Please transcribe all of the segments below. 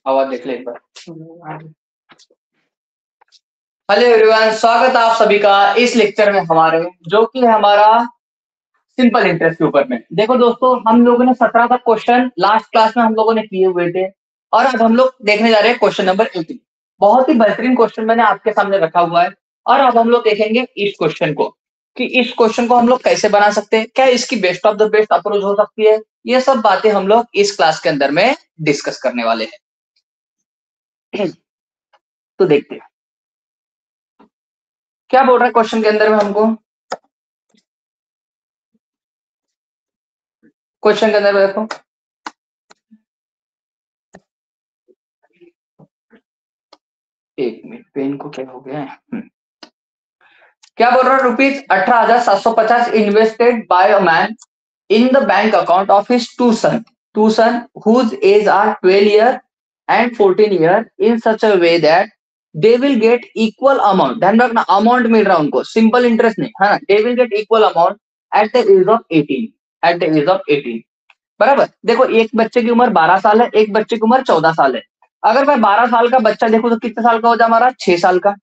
आवाज देख ले एक बार। हेलो एवरीवन, स्वागत है आप सभी का इस लेक्चर में हमारे, जो कि है हमारा सिंपल इंटरेस्ट के ऊपर में। देखो दोस्तों, हम लोगों ने 17 तक क्वेश्चन लास्ट क्लास में हम लोगों ने किए हुए थे और अब हम लोग देखने जा रहे हैं क्वेश्चन नंबर 18। बहुत ही बेहतरीन क्वेश्चन मैंने आपके सामने रखा हुआ है और अब हम लोग देखेंगे इस क्वेश्चन को कि इस क्वेश्चन को हम लोग कैसे बना सकते हैं, क्या इसकी best of the best approach हो सकती है। ये सब बातें हम लोग इस क्लास के अंदर में डिस्कस करने वाले हैं। तो देखते हैं क्या बोल रहा है क्वेश्चन के अंदर में हमको। क्वेश्चन के अंदर में देखो, एक मिनट, पेन को क्या हो गया है। क्या बोल रहा है, ₹18,750 invested by a man in the bank account of his two son whose age are 12 year and 14 year in such a way that they will get equal amount. ध्यान रखना, अमाउंट मिल रहा है उनको, सिंपल इंटरेस्ट नहीं है ना। They will get equal amount at the age of 18, at the age of 18। बराबर। देखो, एक बच्चे की उम्र 12 साल है, एक बच्चे की उम्र 14 साल है। अगर मैं 12 साल का बच्चा देखूं तो कितने साल का हो जाए हमारा, 6 साल का।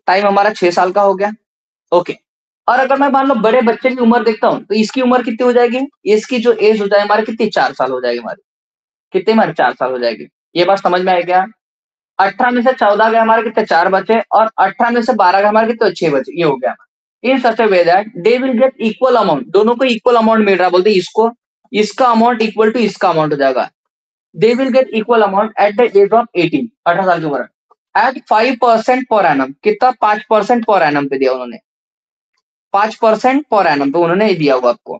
टाइम हमारा 6 साल का हो गया। ओके। और अगर मैं मान लो बड़े बच्चे की उम्र देखता हूँ तो इसकी उम्र कितनी हो जाएगी, इसकी जो एज हो जाए हमारी कितनी, 4 साल हो जाएगी हमारी। कितनी हमारी, 4 साल हो जाएगी। ये बात समझ में आएगी क्या। 18 में से 14 गए हमारे कितने, 4 बचे, और 18 में से 12 गए हमारे कितने, 6 बचे। ये हो गया हमारा। In such a way that they will get equal amount, दोनों को इक्वल अमाउंट मिल रहा है। बोलते इसको, इसका अमाउंट इक्वल टू इसका अमाउंट हो जाएगा। They will get equal amount at the age of 18, 18 साल की उम्र, एट 5% पर एनम। कितना, 5% पर एनम पे दिया उन्होंने, 5% पर एनम पे उन्होंने दिया हुआ आपको।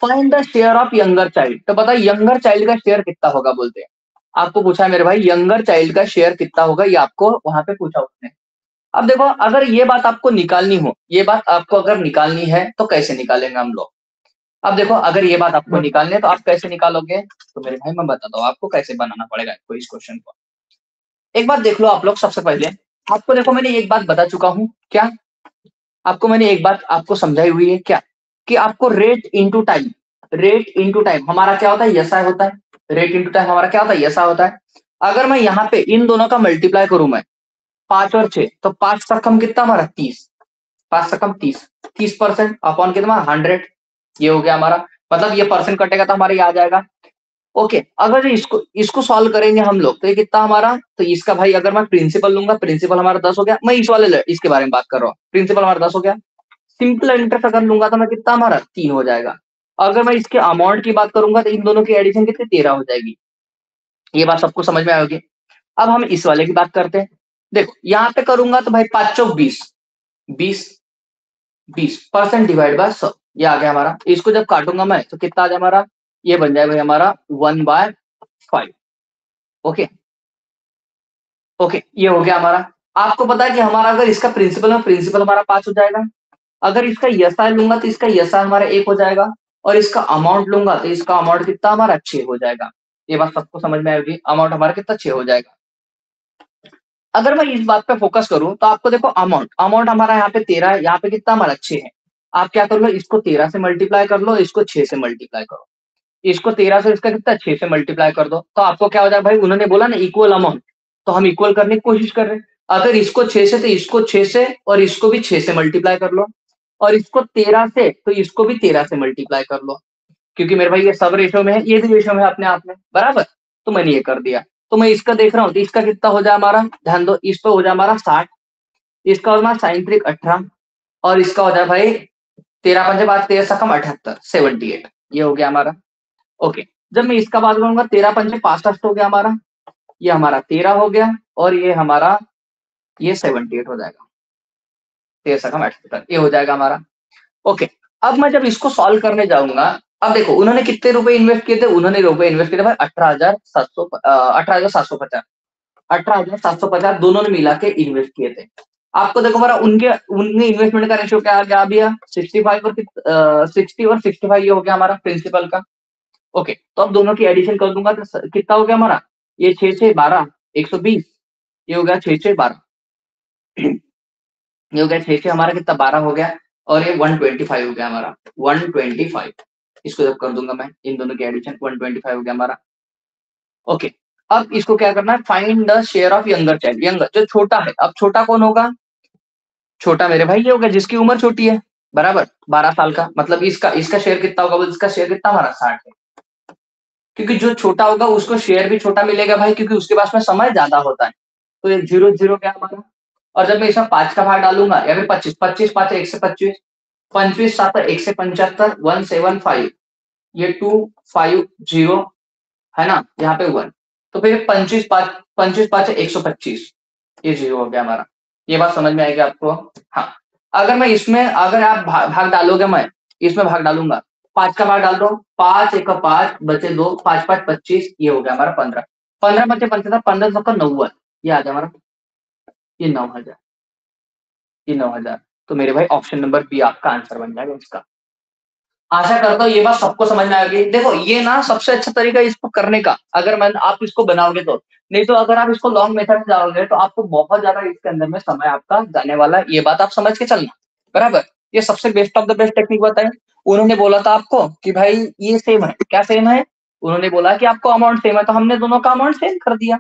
Find the share of younger child. तो बताओ यंगर चाइल्ड का शेयर कितना होगा, बोलते हैं। आपको पूछा है मेरे भाई, यंगर चाइल्ड का शेयर कितना होगा, ये आपको वहां पे पूछा उसने। अब देखो, अगर ये बात आपको निकालनी हो, ये बात आपको अगर निकालनी है तो कैसे निकालेंगे हम लोग। अब देखो, अगर ये बात आपको निकालनी है तो आप कैसे निकालोगे, तो मेरे भाई मैं बताता हूँ आपको कैसे बनाना पड़ेगा इसको, इस क्वेश्चन को। एक बात देख लो आप लोग, सबसे पहले आपको देखो, मैंने एक बात बता चुका हूँ क्या, आपको मैंने एक बात आपको समझाई हुई है क्या, कि आपको rate into time, rate into time हमारा क्या होता है, यसा होता है। रेट इंटू टाइम हमारा क्या होता है, यसा होता है। अगर मैं यहाँ पे इन दोनों का मल्टीप्लाई करूं मैं, 5 और 6, तो 5 का कम कितना हमारा, 30। 5 का कम 30, 30% अपॉन कितना, 100। ये हो गया हमारा, मतलब ये परसेंट कटेगा तो हमारे ये आ जाएगा। ओके। अगर इसको इसको सॉल्व करेंगे हम लोग तो ये कितना हमारा, तो इसका भाई अगर मैं प्रिंसिपल लूंगा, प्रिंसिपल हमारा 10 हो गया। मैं इस वाले इसके बारे में बात कर रहा हूँ, प्रिंसिपल हमारा 10 हो गया। सिंपल इंटरेस्ट अगर लूंगा तो मैं कितना, हमारा 3 हो जाएगा। अगर मैं इसके अमाउंट की बात करूंगा तो इन दोनों की एडिशन कितनी, 13 हो जाएगी। ये बात सबको समझ में आएगी। अब हम इस वाले की बात करते हैं। देखो यहाँ पे करूंगा तो भाई 5 चौक 20, 20, 20% डिवाइड बाय 100, ये आ गया हमारा। इसको जब काटूंगा मैं तो कितना आ जाए हमारा, ये बन जाए भाई हमारा 1/5। ओके। ओके, ये हो गया हमारा। आपको पता है कि हमारा अगर इसका प्रिंसिपल है, प्रिंसिपल हमारा 5 हो जाएगा। अगर इसका यसा लूंगा तो इसका यसा हमारा 1 हो जाएगा, और इसका अमाउंट लूंगा तो इसका अमाउंट कितना हमारा, 6 हो जाएगा। ये बात सबको समझ में आएगी, अमाउंट हमारा कितना, 6 हो जाएगा। अगर मैं इस बात पे फोकस करूं तो आपको देखो, अमाउंट अमाउंट हमारा यहाँ पे 13 है, यहाँ पे कितना हमारा 6 है। आप क्या कर लो, इसको 13 से मल्टीप्लाई कर लो, इसको 6 से मल्टीप्लाई करो। इसको 13 से, इसका कितना, 6 से मल्टीप्लाई कर दो, तो आपको क्या हो जाएगा भाई, उन्होंने बोला ना इक्वल अमाउंट, तो हम इक्वल करने की कोशिश कर रहे हैं। अगर इसको 6 से तो इसको 6 से, और इसको भी 6 से मल्टीप्लाई कर लो, और इसको 13 से तो इसको भी 13 से मल्टीप्लाई कर लो, क्योंकि मेरे भाई ये सब रेशो में है, ये भी रेशो में है अपने आप में, बराबर। तो मैंने ये कर दिया। तो मैं इसका देख रहा हूँ तो इसका कितना हो जाए हमारा, ध्यान दो, इस पे हो जाए हमारा 60, इसका हो जाए साइन त्रिक 18, और इसका हो जाए भाई 13 पंजे बात 13 सकम 78, 78। ये हो गया हमारा। ओके। जब मैं इसका बात करूंगा, 13 पंजे 65 हो गया हमारा, ये हमारा 13 हो गया, और ये हमारा ये 78 हो जाएगा, 13 सकम 78, ये हो जाएगा हमारा। ओके। अब मैं जब इसको सॉल्व करने जाऊंगा, अब देखो उन्होंने कितने रुपए इन्वेस्ट किए थे, उन्होंने रुपए इन्वेस्ट किए थे भाई 18,750, 18,750 दोनों ने मिला के इन्वेस्ट किए थे। आपको देखो हमारा उनके उनके इन्वेस्टमेंट का रेशियो क्या आ गया अभी, 65 और 60 और 65, ये हो गया हमारा प्रिंसिपल का। ओके। तो अब दोनों की एडिशन कर दूंगा तो कितना हो गया हमारा, ये 6 से 12, 120, ये हो गया 6 से 12, ये हो गया 6 से हमारा कितना, 12 हो गया, और ये 125 हो गया हमारा, 125। इसको जब कर दूंगा मैं इन दोनों की एडिशन, 125 हो गया हमारा। ओके। अब इसको क्या करना है, find the share of younger child, younger जो छोटा है। अब छोटा कौन होगा, छोटा मेरे भाई ये होगा जिसकी उम्र छोटी है, बराबर 12 साल का, मतलब इसका इसका शेयर कितना होगा, इसका शेयर कितना हमारा 60 है, क्योंकि जो छोटा होगा उसको शेयर भी छोटा मिलेगा भाई, क्योंकि उसके पास में समय ज्यादा होता है। तो ये 0 0 क्या हमारा, और जब मैं इसमें 5 का भाग डालूंगा या फिर 25, 25 5 1 से 25, 25 7 1 से 75, 175, ये 250 है ना, यहाँ पे 1, तो फिर 25 5 125, ये 0 हो गया हमारा। ये बात समझ में आएगी आपको। हाँ, अगर मैं इसमें, अगर आप भाग डालोगे, मैं इसमें भाग डालूंगा, 5 का भाग डाल दो, 5 1 5 बचे 2, 5 5 25, ये हो गया हमारा 15, 15 बचे 75, 15 सबका 90, ये आ गया हमारा, ये 9,000, ये 9,000। तो मेरे भाई ऑप्शन नंबर बी आपका आंसर बन जाएगा इसका। आशा करता हूँ ये बात सबको समझ में आ गई। देखो ये ना सबसे अच्छा तरीका इसको करने का, अगर मैं आप इसको बनाओगे तो, नहीं तो अगर आप इसको लॉन्ग मेथड में जाओगे तो आपको बहुत ज्यादा इसके अंदर में समय आपका जाने वाला है, ये बात आप समझ के चलना, बराबर। ये सबसे best of the best technique बताए। उन्होंने बोला था आपको कि भाई ये सेम है, क्या सेम है, उन्होंने बोला कि आपको अमाउंट सेम है, तो हमने दोनों का अमाउंट सेम कर दिया।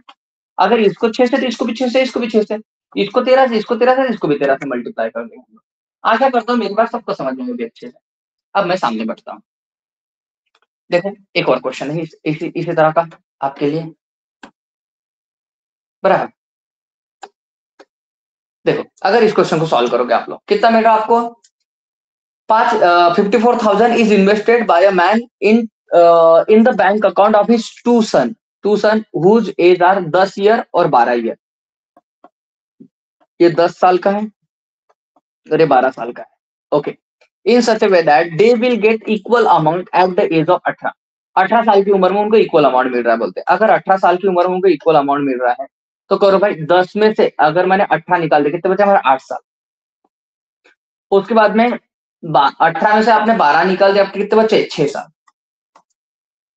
अगर इसको 6 से तो इसको भी 6 से, इसको भी 6 से, इसको 13 से, इसको 13 से, इसको भी 13 से मल्टीप्लाई कर देंगे। आशा करता हूँ मेरी बात सबको समझ में होगी अच्छे से। अब मैं सामने बढ़ता हूँ। देखो एक और क्वेश्चन है इसी तरह का आपके लिए, बराबर। देखो अगर इस क्वेश्चन को सॉल्व करोगे आप लोग, कितना मिलेगा आपको, 54,000 is invested by a man in the bank account of his two son whose age are 10 year और 12 ईयर। ये 10 साल का है और ये 12 साल का है, okay. In such way that they will get equal amount at the age of 18, 18 साल की उम्र में उनको इक्वल अमाउंट मिल रहा है, बोलते हैं अगर 18 साल की उम्र में उनको इक्वल अमाउंट मिल रहा है, तो करो भाई 10 में से अगर मैंने 18 निकाल दिया, कितने बचे हमारे 8 साल। उसके बाद में 18 में से आपने 12 निकाल दिया, आपके कितने बचे 6 साल,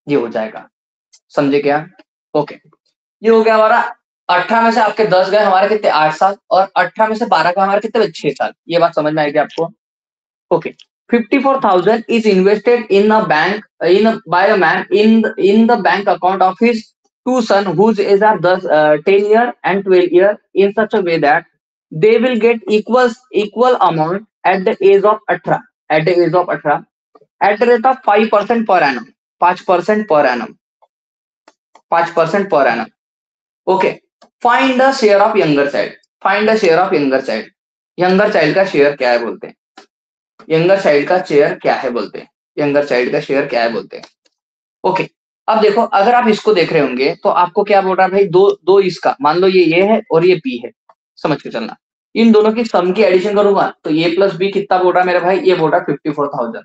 ये हो जाएगा, समझे क्या, ओके। ये हो गया हमारा, 18 में से आपके 10 गए, हमारे कितने 8 साल, और 18 में से 12 का हमारे कितने बचे 6 साल, ये बात समझ में आएगी आपको, okay. 54,000 is invested in a bank by a man in the bank account of his two sons whose age are 10 year and 12 year in such a way that they will get equal amount at the age of 18, at the age of 18 at the rate of 5% per annum, 5% per annum, 5% per annum, okay. Find the share of younger child, find the share of younger child, younger child का share क्या है बोलते हैं, younger child का share क्या है बोलते हैं, यंगर चाइल्ड का शेयर क्या है बोलते हैं, ओके। अब देखो अगर आप इसको देख रहे होंगे तो आपको क्या बोल रहा है भाई, दो दो इसका मान लो ये है और ये बी है, समझ के चलना। इन दोनों की सम की एडिशन करूंगा तो ए प्लस बी कितना बोल रहा है मेरे भाई, ये बोल रहा है 54,000।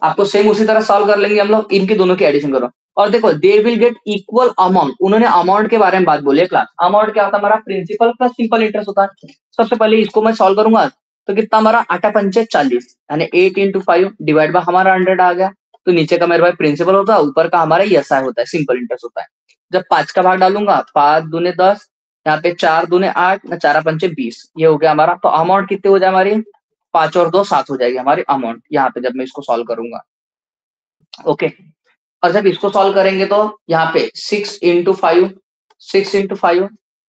आपको सेम उसी तरह सॉल्व कर लेंगे हम लोग, इनकी दोनों की एडिशन करो, और देखो दे विल गेट इक्वल अमाउंट। उन्होंने अमाउंट के बारे में बात बोली है क्लास, अमाउंट क्या होता है हमारा, प्रिंसिपल प्लस सिंपल इंटरेस्ट होता है। सबसे पहले इसको मैं सॉल्व करूंगा तो कितना हमारा 8 पंचे 40, यानी 8 इंटू 5 डिवाइड बाय हमारा 100 आ गया। तो नीचे का मेरे भाई प्रिंसिपल होता है, ऊपर का हमारा एसआई होता है, सिंपल इंटरेस्ट होता है। जब 5 का भाग डालूंगा, 5 दूने 10, यहाँ पे 4 दूने 8, 4 पंचे 20, ये हो गया हमारा। तो अमाउंट कितने हो जाए हमारी, 5 और 2 7 हो जाएगी हमारी अमाउंट, यहाँ पे जब मैं इसको सॉल्व करूंगा, ओके। और जब इसको सॉल्व करेंगे तो यहाँ पे 6 इंटू 5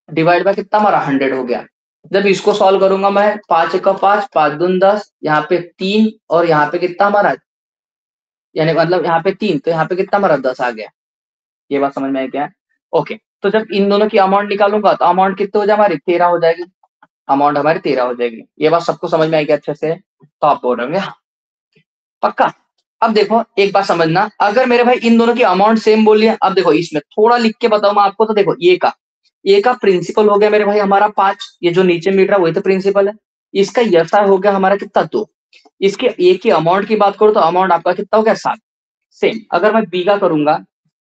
डिवाइड बाय कितना हमारा 100 हो गया। जब इसको सॉल्व करूंगा मैं, 5 का 5, 5 दून 10, यहाँ पे 3, और यहाँ पे कितना हमारा, यानी मतलब यहाँ पे 3, तो यहाँ पे कितना हमारा 10 आ गया। ये बात समझ में आई क्या, ओके। तो जब इन दोनों की अमाउंट निकालूंगा तो अमाउंट कितने हो जाए हमारी, 13 हो जाएगी, अमाउंट हमारी 13 हो जाएगी। ये बात सबको समझ में आएगी अच्छे से, तो आप बोल रहे होंगे पक्का। अब देखो एक बात समझना, अगर मेरे भाई इन दोनों की अमाउंट सेम बोली है, अब देखो इसमें थोड़ा लिख के बताऊं मैं आपको, तो देखो ये का प्रिंसिपल हो गया मेरे भाई हमारा 5, ये जो नीचे मिल रहा है वही तो प्रिंसिपल है। इसका यसा हो गया हमारा कितना 2, इसके एक की अमाउंट की बात करूं तो अमाउंट आपका कितना हो गया 7। सेम अगर मैं बी का करूंगा,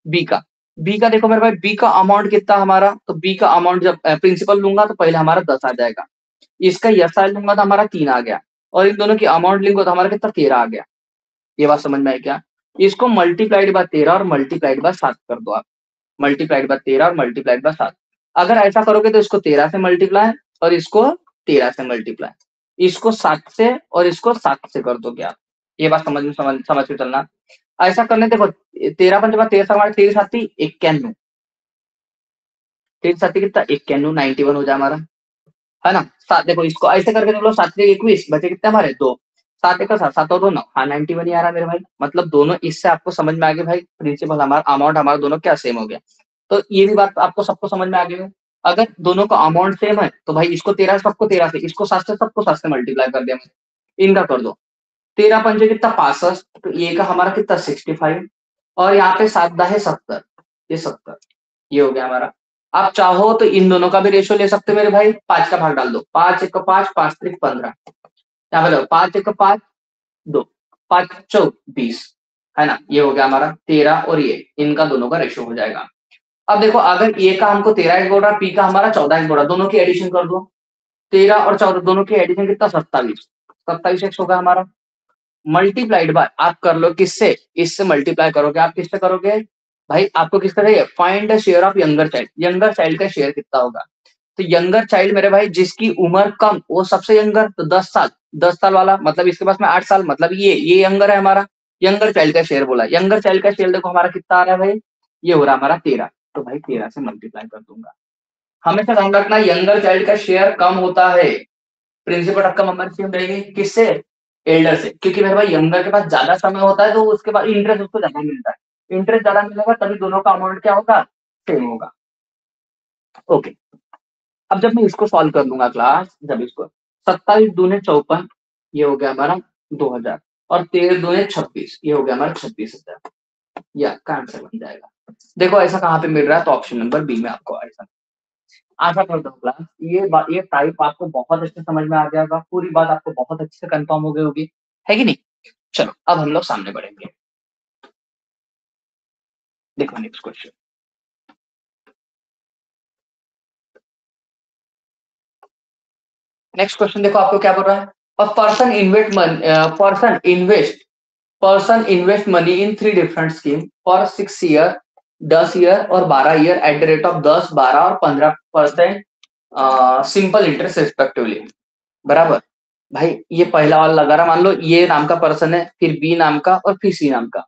बी का बी का देखो मेरे भाई, बी का अमाउंट कितना हमारा, तो बी का अमाउंट जब प्रिंसिपल लूंगा तो पहले हमारा 10 आ जाएगा, इसका यसा लूंगा तो हमारा 3 आ गया, और इन दोनों की अमाउंट लूंगा तो हमारा कितना 13 आ गया। ये बात समझ में आई क्या, इसको मल्टीप्लाइड बाय 13 और मल्टीप्लाइड बाय 7 कर दो आप, मल्टीप्लाइड बाय 13 और मल्टीप्लाइड बाय 7। अगर ऐसा करोगे तो इसको 13 से मल्टीप्लाई और इसको 13 से मल्टीप्लाई, इसको 7 से और इसको 7 से कर दोगे आप। ये बात समझ के चलना। ऐसा करने देखो 13 पंच 13 हमारे 13 7 91, 3 7 कितना 91 91 हो जाए हमारा, है ना। सात देखो इसको ऐसे करके देख लो, 7 21 बचे कितने हमारे 2, 7 एक 7 7 और 2 9, हाँ 91 ही आ रहा है मेरे भाई। मतलब दोनों इससे आपको समझ में आ गया भाई, प्रिंसिपल हमारा अमाउंट हमारा दोनों क्या सेम हो गया। तो ये भी बात आपको सबको समझ में आ गई है। अगर दोनों का अमाउंट सेम है तो भाई इसको 13 सबको 13 से, इसको 7 से सबको 7 से मल्टीप्लाई कर दिया मैंने, इनका कर दो। 13 पंजे कितना 65, तो ये का हमारा कितना 65, और यहाँ पे 7 है 70, ये 70, ये हो गया हमारा। आप चाहो तो इन दोनों का भी रेशियो ले सकते हो मेरे भाई, 5 का भाग डाल दो, 5 1 5 5 3 15, यहाँ पे 5 1 5 2 5 4 20, है ना। ये हो गया हमारा 13 और ये इनका दोनों का रेशियो हो जाएगा। अब देखो अगर ए का हमको 13 एक बोल रहा, पी का हमारा 14 एक बोल रहा, दोनों की एडिशन कर दो, 13 और 14 दोनों की एडिशन कितना 27, 27 एक्स होगा हमारा, मल्टीप्लाइड बाय आप कर लो किससे, इससे मल्टीप्लाई करोगे, आप किससे करोगे भाई, आपको किस तरह find the share of younger child, younger child का शेयर कितना होगा। तो यंगर चाइल्ड मेरे भाई जिसकी उम्र कम वो सबसे यंगर, तो 10 साल, 10 साल वाला मतलब इसके पास में 8 साल, मतलब ये यंगर है हमारा, यंगर चाइल्ड का शेयर बोला, यंगर चाइल्ड का शेयर देखो हमारा कितना आ रहा है भाई, ये हो रहा है हमारा 13, तो भाई 13 से मल्टीप्लाई कर दूंगा। हमेशा ध्यान रखना यंगर चाइल्ड का शेयर कम होता है, प्रिंसिपल रकम हमारी सेम रहेगी किससे, एल्डर से, क्योंकि मेरे भाई यंगर के पास ज्यादा समय होता है तो उसके बाद इंटरेस्ट उसको ज्यादा मिलता है, इंटरेस्ट ज्यादा मिलेगा तभी दोनों का अमाउंट क्या होगा, सेम होगा। ओके, अब जब मैं इसको सॉल्व कर लूंगा क्लास, जब इसको 27 दूने 54, ये हो गया हमारा 2000, और 13 दूने 26, ये हो गया हमारा 26,000, या का आंसर बन जाएगा। देखो ऐसा कहाँ पे मिल रहा है, तो ऑप्शन नंबर बी में आपको ऐसा। आशा करता हूँ क्लास ये टाइप आपको बहुत अच्छे समझ में आ गया होगा, पूरी बात आपको बहुत अच्छे से कंफर्म हो गई होगी, है कि नहीं। चलो अब हम लोग सामने बढ़ेंगे, देखो नेक्स्ट क्वेश्चन। नेक्स्ट क्वेश्चन देखो आपको क्या बोल रहा है, अ person invest money in 3 different scheme for 6 year, 10 year और 12 year at the rate of 10 12 और 15% सिंपल इंटरेस्ट रिस्पेक्टिवली, बराबर। भाई ये पहला वाला लगा रहा, मान लो ये नाम का पर्सन है, फिर बी नाम का और फिर सी नाम का,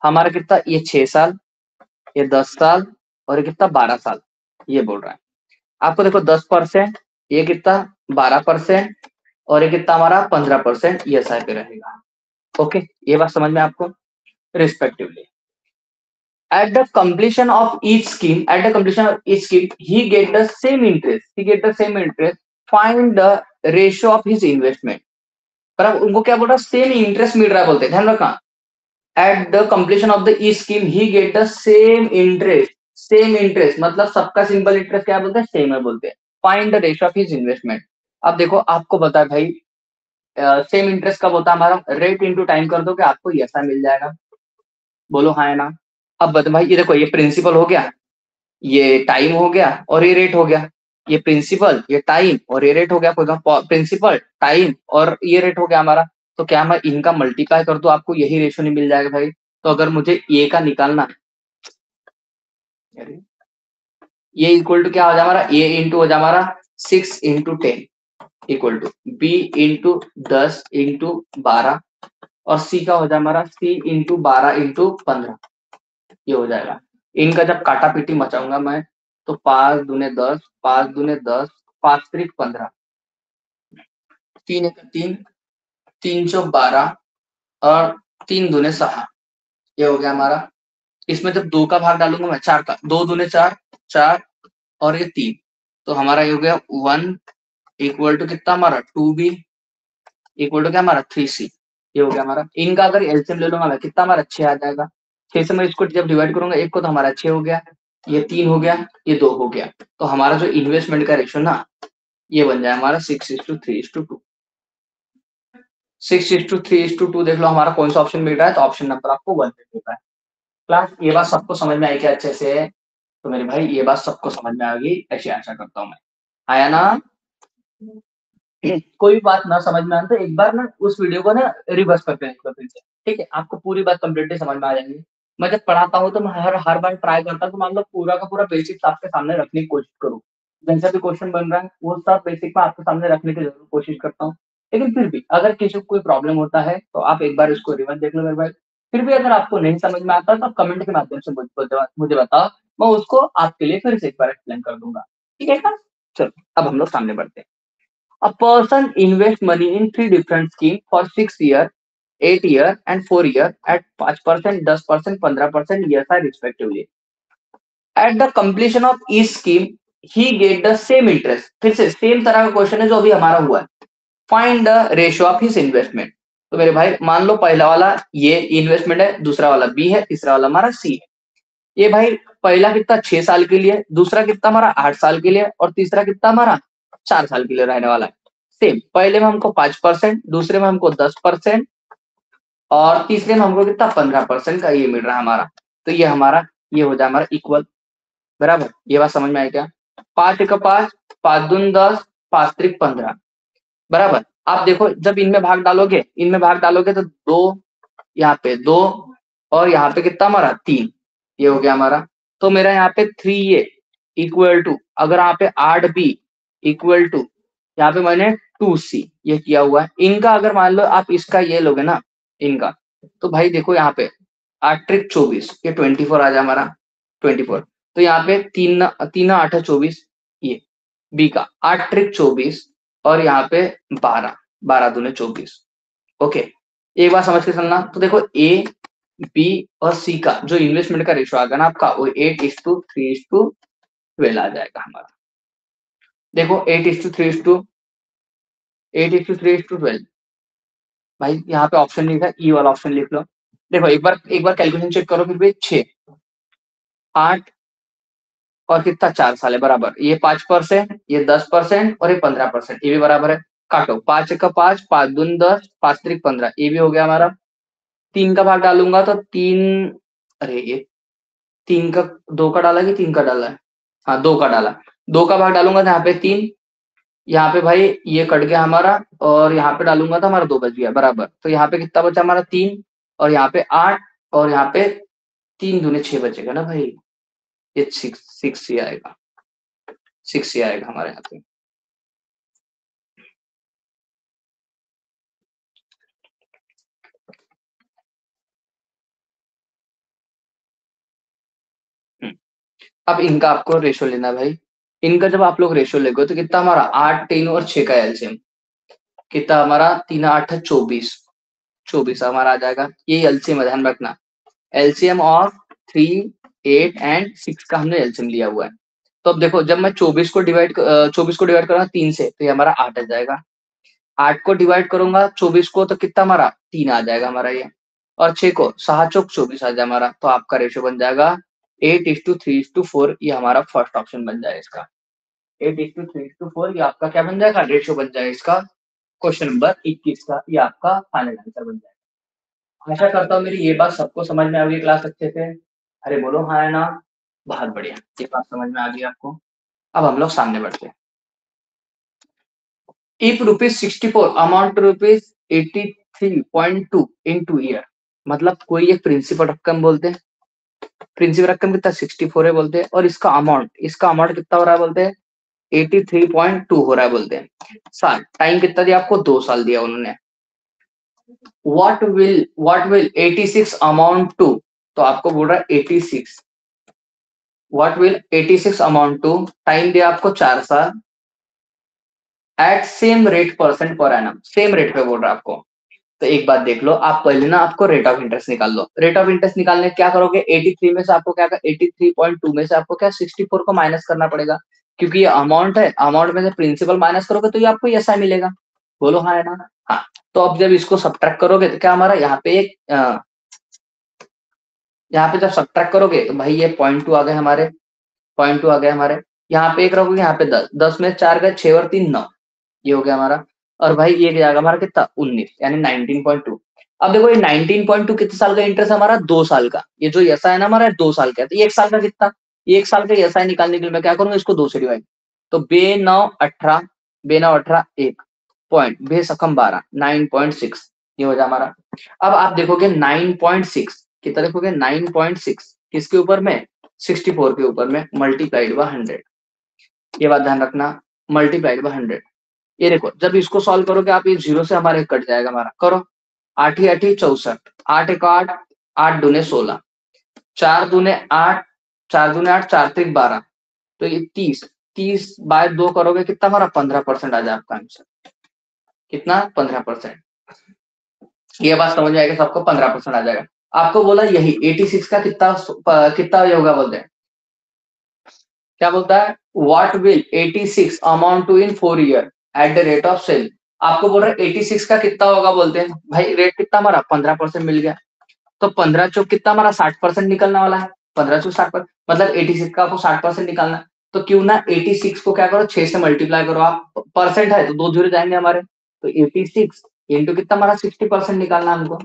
हमारा कितना ये 6 साल, ये 10 साल, और ये कितना 12 साल, ये बोल रहा है। आपको देखो 10%, ये कितना 12%, और ये कितना हमारा 15% ये एस आई पे रहेगा। ओके, ये बात समझ में आपको, respectively. At the completion of each scheme, he get the same interest. He get the same interest. Find the ratio of his investment. पर अब उनको क्या बोल रहा है, सेम इंटरेस्ट मिल रहा है बोलते हैं, ध्यान रखना। Eight the completion of the E scheme he get the same interest, same interest मतलब सबका सिंपल इंटरेस्ट क्या बोलते हैं, सेम है बोलते हैं। Find the ratio of his investment. अब देखो आपको पता है भाई सेम इंटरेस्ट कब होता है हमारा, रेट इंटू टाइम कर दो कि आपको ये ऐसा मिल जाएगा, बोलो हाँ है ना। अब बता भाई ये देखो ये प्रिंसिपल हो गया, ये टाइम हो गया और ये रेट हो गया, ये प्रिंसिपल ये टाइम और ये रेट हो गया, प्रिंसिपल टाइम और ये रेट हो गया हमारा। तो क्या मैं इनका मल्टीप्लाई कर दूं आपको यही रेशियो नहीं मिल जाएगा भाई। तो अगर मुझे ए का निकालना, ये इक्वल टू क्या हो जाए हमारा, ए इंटू हो जाए हमारा 6 × 10 इक्वल टू बी इंटू 10 × 12, और सी का हो जाए हमारा सी इंटू 12 × 15, ये हो जाएगा। इनका जब काटा पीटी मचाऊंगा मैं, तो 5 दूने 10, 5 दूने 10, 5 त्रिक 15, 3 एक 3, 3 चौक 12, और 3 दूने 6, ये हो गया हमारा। इसमें जब 2 का भाग डालूंगा मैं 4 का, 2 दूने 4, 4 और ये 3, तो हमारा ये हो गया 1 इक्वल टू कितना हमारा 2b इक्वल टू क्या हमारा 3c, ये हो गया हमारा। इनका अगर एलसीएम ले लूंगा मैं कितना हमारा 6 आ जाएगा, 6 से मैं इसको जब डिवाइड करूंगा एक को, तो हमारा 6 हो गया, ये 3 हो गया, ये 2 हो गया। तो हमारा जो इन्वेस्टमेंट का रेशियो ना, ये बन जाए हमारा 6:3:2, 6:3:2 देख लो हमारा कौन सा ऑप्शन मिल रहा है, तो ऑप्शन नंबर आपको 1 मिल रहा है। क्लास ये बात सबको समझ में आई क्या अच्छे से, तो मेरे भाई ये बात सबको समझ में आ गई ऐसी आशा करता हूँ मैं, आया ना। कोई भी बात ना समझ में आए तो एक बार ना उस वीडियो को ना रिवर्स करके देखो फिर से, ठीक है, आपको पूरी बात कंप्लीटली समझ में आ जाएगी। मैं जब पढ़ाता हूँ तो मैं हर हर बार ट्राई करता हूँ कि मान लो पूरा का पूरा बेसिक्स आपके सामने रखने की कोशिश करूँ, जैसा भी क्वेश्चन बन रहा है वो सब बेसिक में आपके सामने रखने की जरूर कोशिश करता हूँ। लेकिन फिर भी अगर किसी को कोई प्रॉब्लम होता है तो आप एक बार इसको रिवर्स देख लो मेरे भाई। फिर भी अगर आपको नहीं समझ में आता तो आप कमेंट के माध्यम से मुझे बताओ, मैं उसको आपके लिए फिर से एक बार एक्सप्लेन कर दूंगा, ठीक है ना। चलो अब हम लोग सामने बढ़ते हैं। A person invest money in 3 different scheme for 6 year, 8 year and 4 year at 5%, 10%, 15% ESI respectively. At the completion of each scheme he get the same interest. फिर से सेम तरह का क्वेश्चन है जो अभी हमारा हुआ है। Find the ratio of his investment. तो मेरे भाई मान लो पहला वाला ये इन्वेस्टमेंट है, दूसरा वाला बी है, तीसरा वाला हमारा सी है। ये भाई पहला कितना 6 साल के लिए, दूसरा कितना हमारा 8 साल के लिए और तीसरा कितना हमारा 4 साल के लिए रहने वाला है। सेम पहले में हमको 5%, दूसरे में हमको 10% और तीसरे में हमको कितना 15% का ये मिल रहा है हमारा। तो ये हमारा ये हो जाए हमारा इक्वल, बराबर। ये बात समझ में आई क्या? 5 एक 5, 5 दून 10, 5 त्रिक 15, बराबर। आप देखो जब इनमें भाग डालोगे तो 2, यहाँ पे 2 और यहाँ पे कितना हमारा 3, ये हो गया हमारा। तो मेरा यहाँ पे 3A इक्वल टू, अगर यहाँ पे 8B इक्वल टू, यहाँ पे मैंने 2C ये किया हुआ है। इनका अगर मान लो आप इसका ये लोगे ना इनका, तो भाई देखो यहाँ पे 8 त्रिक 24, ये 24 आ जाए हमारा 24। तो यहाँ पे 3 3 8 24, ये बी का 8 त्रिक 24 और यहाँ पे 12, 12 दूने 24। ओके, एक बार समझ के चलना। तो देखो ए बी और सी का जो इन्वेस्टमेंट का रेशियो आएगा ना आपका, वो 8:3:12 आ जाएगा हमारा। देखो 8:3:12, भाई यहाँ पे ऑप्शन लिखा है, ई वाला ऑप्शन लिख लो। देखो एक बार कैलकुलेशन चेक करो फिर भी। 6, 8 और कितना 4 साल है, बराबर। ये 5%, ये 10% और ये 15%, ये भी बराबर है। काटो 5 एक 5, 5 दून 10, 5 त्रिक 15, ये भी हो गया हमारा। 3 का भाग डालूंगा तो 3, अरे ये 3 का 2 का डाला कि 3 का डाला है, हाँ 2 का डाला। 2 का भाग डालूंगा तो यहाँ पे 3, यहाँ पे भाई ये कट गया हमारा और यहाँ पे डालूंगा तो हमारा 2 बच गया, बराबर। तो यहाँ पे कितना बचा हमारा 3 और यहाँ पे 8 और यहाँ पे 3 दूने 6 बचेगा ना भाई। ये 6 ही आएगा, 6 ही आएगा हमारे यहाँ पे। अब इनका आपको रेशियो लेना है भाई। इनका जब आप लोग रेशियो लेगो तो कितना हमारा 8, 3 और 6 का एलसीएम कितना हमारा 3 8 24, 24 हमारा आ जाएगा। ये एलसीएम है, ध्यान रखना। एलसीएम ऑफ 3, 8 एंड 6 का हमने एलसीएम लिया हुआ है। तो अब देखो जब मैं 24 को डिवाइड करूंगा 3 से, तो ये हमारा 8 आ जाएगा। 8 को डिवाइड करूंगा 24 को तो कितना हमारा 3 आ जाएगा हमारा ये। और 6 को 7 चौक 24 आ जाए हमारा। तो आपका रेशियो बन जाएगा 8:3:4। ये हमारा फर्स्ट ऑप्शन बन जाएगा इसका। 8:3:4 ये आपका क्या बन जाएगा, रेशियो बन जाएगा इसका। क्वेश्चन नंबर 21 का ये आपका फाइनल आंसर बन जाएगा। आशा करता हूँ मेरी ये बात सबको समझ में आ गई क्लास अच्छे से। अरे बोलो हाँ है ना, बहुत बढ़िया, ये बात समझ में आ गई आपको। अब हम लोग सामने बढ़ते हैं। इफ ₹64 अमाउंट ₹83.2 इन 2 ईयर, मतलब कोई एक प्रिंसिपल रकम बोलते हैं। प्रिंसिपल रकम कितना 64 है बोलते हैं, और इसका अमाउंट कितना हो रहा है बोलते हैं 83.2 हो रहा है बोलते हैं। साल टाइम कितना दिया आपको, 2 साल दिया उन्होंने। what will 86 अमाउंट टू, तो आपको बोल रहा है 86, what will 86 amount to, time दिया आपको 4 साल, at same rate percent per annum, same rate पे बोल रहा है आपको। तो एक बात देख लो, आप पहले ना आपको रेट ऑफ इंटरेस्ट निकाल लो। रेट ऑफ इंटरेस्ट निकालने क्या करोगे, 83 में से आपको क्या, 83.2 में से आपको क्या 64 को माइनस करना पड़ेगा, क्योंकि ये अमाउंट है, अमाउंट में से प्रिंसिपल माइनस करोगे तो ये आपको ऐसा मिलेगा। बोलो हाँ है ना। हाँ, तो अब जब इसको सब्ट्रैक्ट करोगे तो क्या हमारा यहाँ पे एक यहाँ पे जब सब्ट्रैक्ट करोगे तो भाई ये 0.2 आ गए हमारे, 0.2 आ गए हमारे। यहाँ पे एक रखोगे, यहाँ पे 10, 10 में 4 गए, 6 और 3 9, ये हो गया हमारा। और भाई ये जाएगा हमारा कितना 19, यानी 19.2। अब देखो ये 19.2 कितने साल का इंटरेस्ट हमारा, 2 साल का। ये जो ऐसा है ना हमारा 2 साल का है, तो ये 1 साल का कितना, ये 1 साल का ऐसा है निकालने के लिए मैं क्या करूंगा, इसको 2 से डिवाइड। तो बे 9 18, बे 9 18 1 पॉइंट, बे सकम 12 9.6, ये हो जाए हमारा। अब आप देखोगे 9.6 कितना, देखोगे 9.6 किसके ऊपर में, 64 के ऊपर में, मल्टीप्लाइड बाय 100। ये बात ध्यान रखना, मल्टीप्लाइड बाय 100। ये देखो जब इसको सॉल्व करोगे आप, ये 0 से हमारे कट जाएगा हमारा। करो 8 ही 8 64, 8 एक 8, 8 दूने 16, 4 दूने 8, 4 दूनी 8, 4 त्रिक 12, तो ये 30, 30 बाय 2 करोगे कितना हमारा 15% आ जाए आपका आंसर। कितना 15%। ये बात समझ में आएगा सबको, 15% आ जाएगा। आपको बोला यही 86 का कितना ये होगा बोलते हैं, क्या बोलता है, what will 86 amount to in 4 year at the rate of sell. आपको बोल रहा है 86 का कितना होगा बोलते हैं भाई, रेट कितना हमारा 15% मिल गया, तो 15 चौक कितना हमारा 60% निकलने वाला है, 15 चौक 60%, मतलब 86 का आपको 60% निकालना है, तो क्यों ना 86 को क्या करो 6 से मल्टीप्लाई करो, आप परसेंट है तो 2 जीरो जाएंगे हमारे, तो 86 इंटू कितना हमारा 60% निकालना हमको,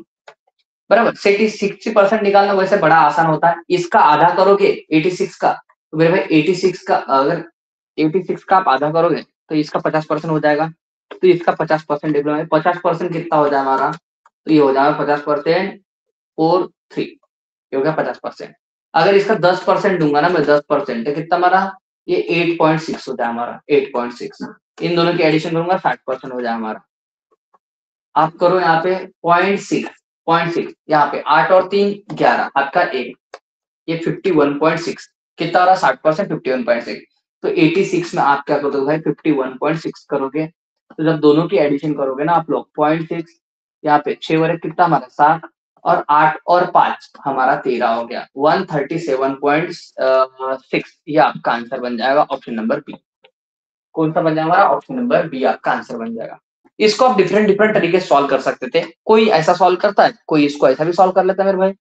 बराबर। 60% निकालना वैसे बड़ा आसान होता है, इसका आधा करोगे 86 का, तो मेरे भाई 86 का अगर 86 का आप आधा करोगे तो इसका 50% हो जाएगा, तो इसका 50% डिप्लो में 50% कितना हो जाए हमारा, तो ये हो जाएगा 50% 4 3, ये हो गया 50%। अगर इसका 10% दूंगा ना मैं 10%, तो कितना हमारा ये 8.6 हो जाए हमारा 8.6, इन दोनों की एडिशन करूंगा 60% हो जाए हमारा। आप करो यहाँ पे 0.6 यहाँ पे 8 और 3 11 आपका 1, ये 51.6 कितना हो रहा 60%, 51.6, तो 86 में आप क्या करोगे भाई 51.6 करोगे, तो जब दोनों की एडिशन करोगे ना आप लोग 0.6, यहाँ पे 6 वरे कितना हमारा 7, और 8 और 5 हमारा 13 हो गया 137.6, ये आपका आंसर बन जाएगा ऑप्शन नंबर बी। कौन सा बन जाएगा हमारा, ऑप्शन नंबर बी आपका आंसर बन जाएगा। इसको आप डिफरेंट डिफरेंट तरीके से सॉल्व कर सकते थे, कोई ऐसा सॉल्व करता है, कोई इसको ऐसा भी सॉल्व कर लेता है मेरे भाई,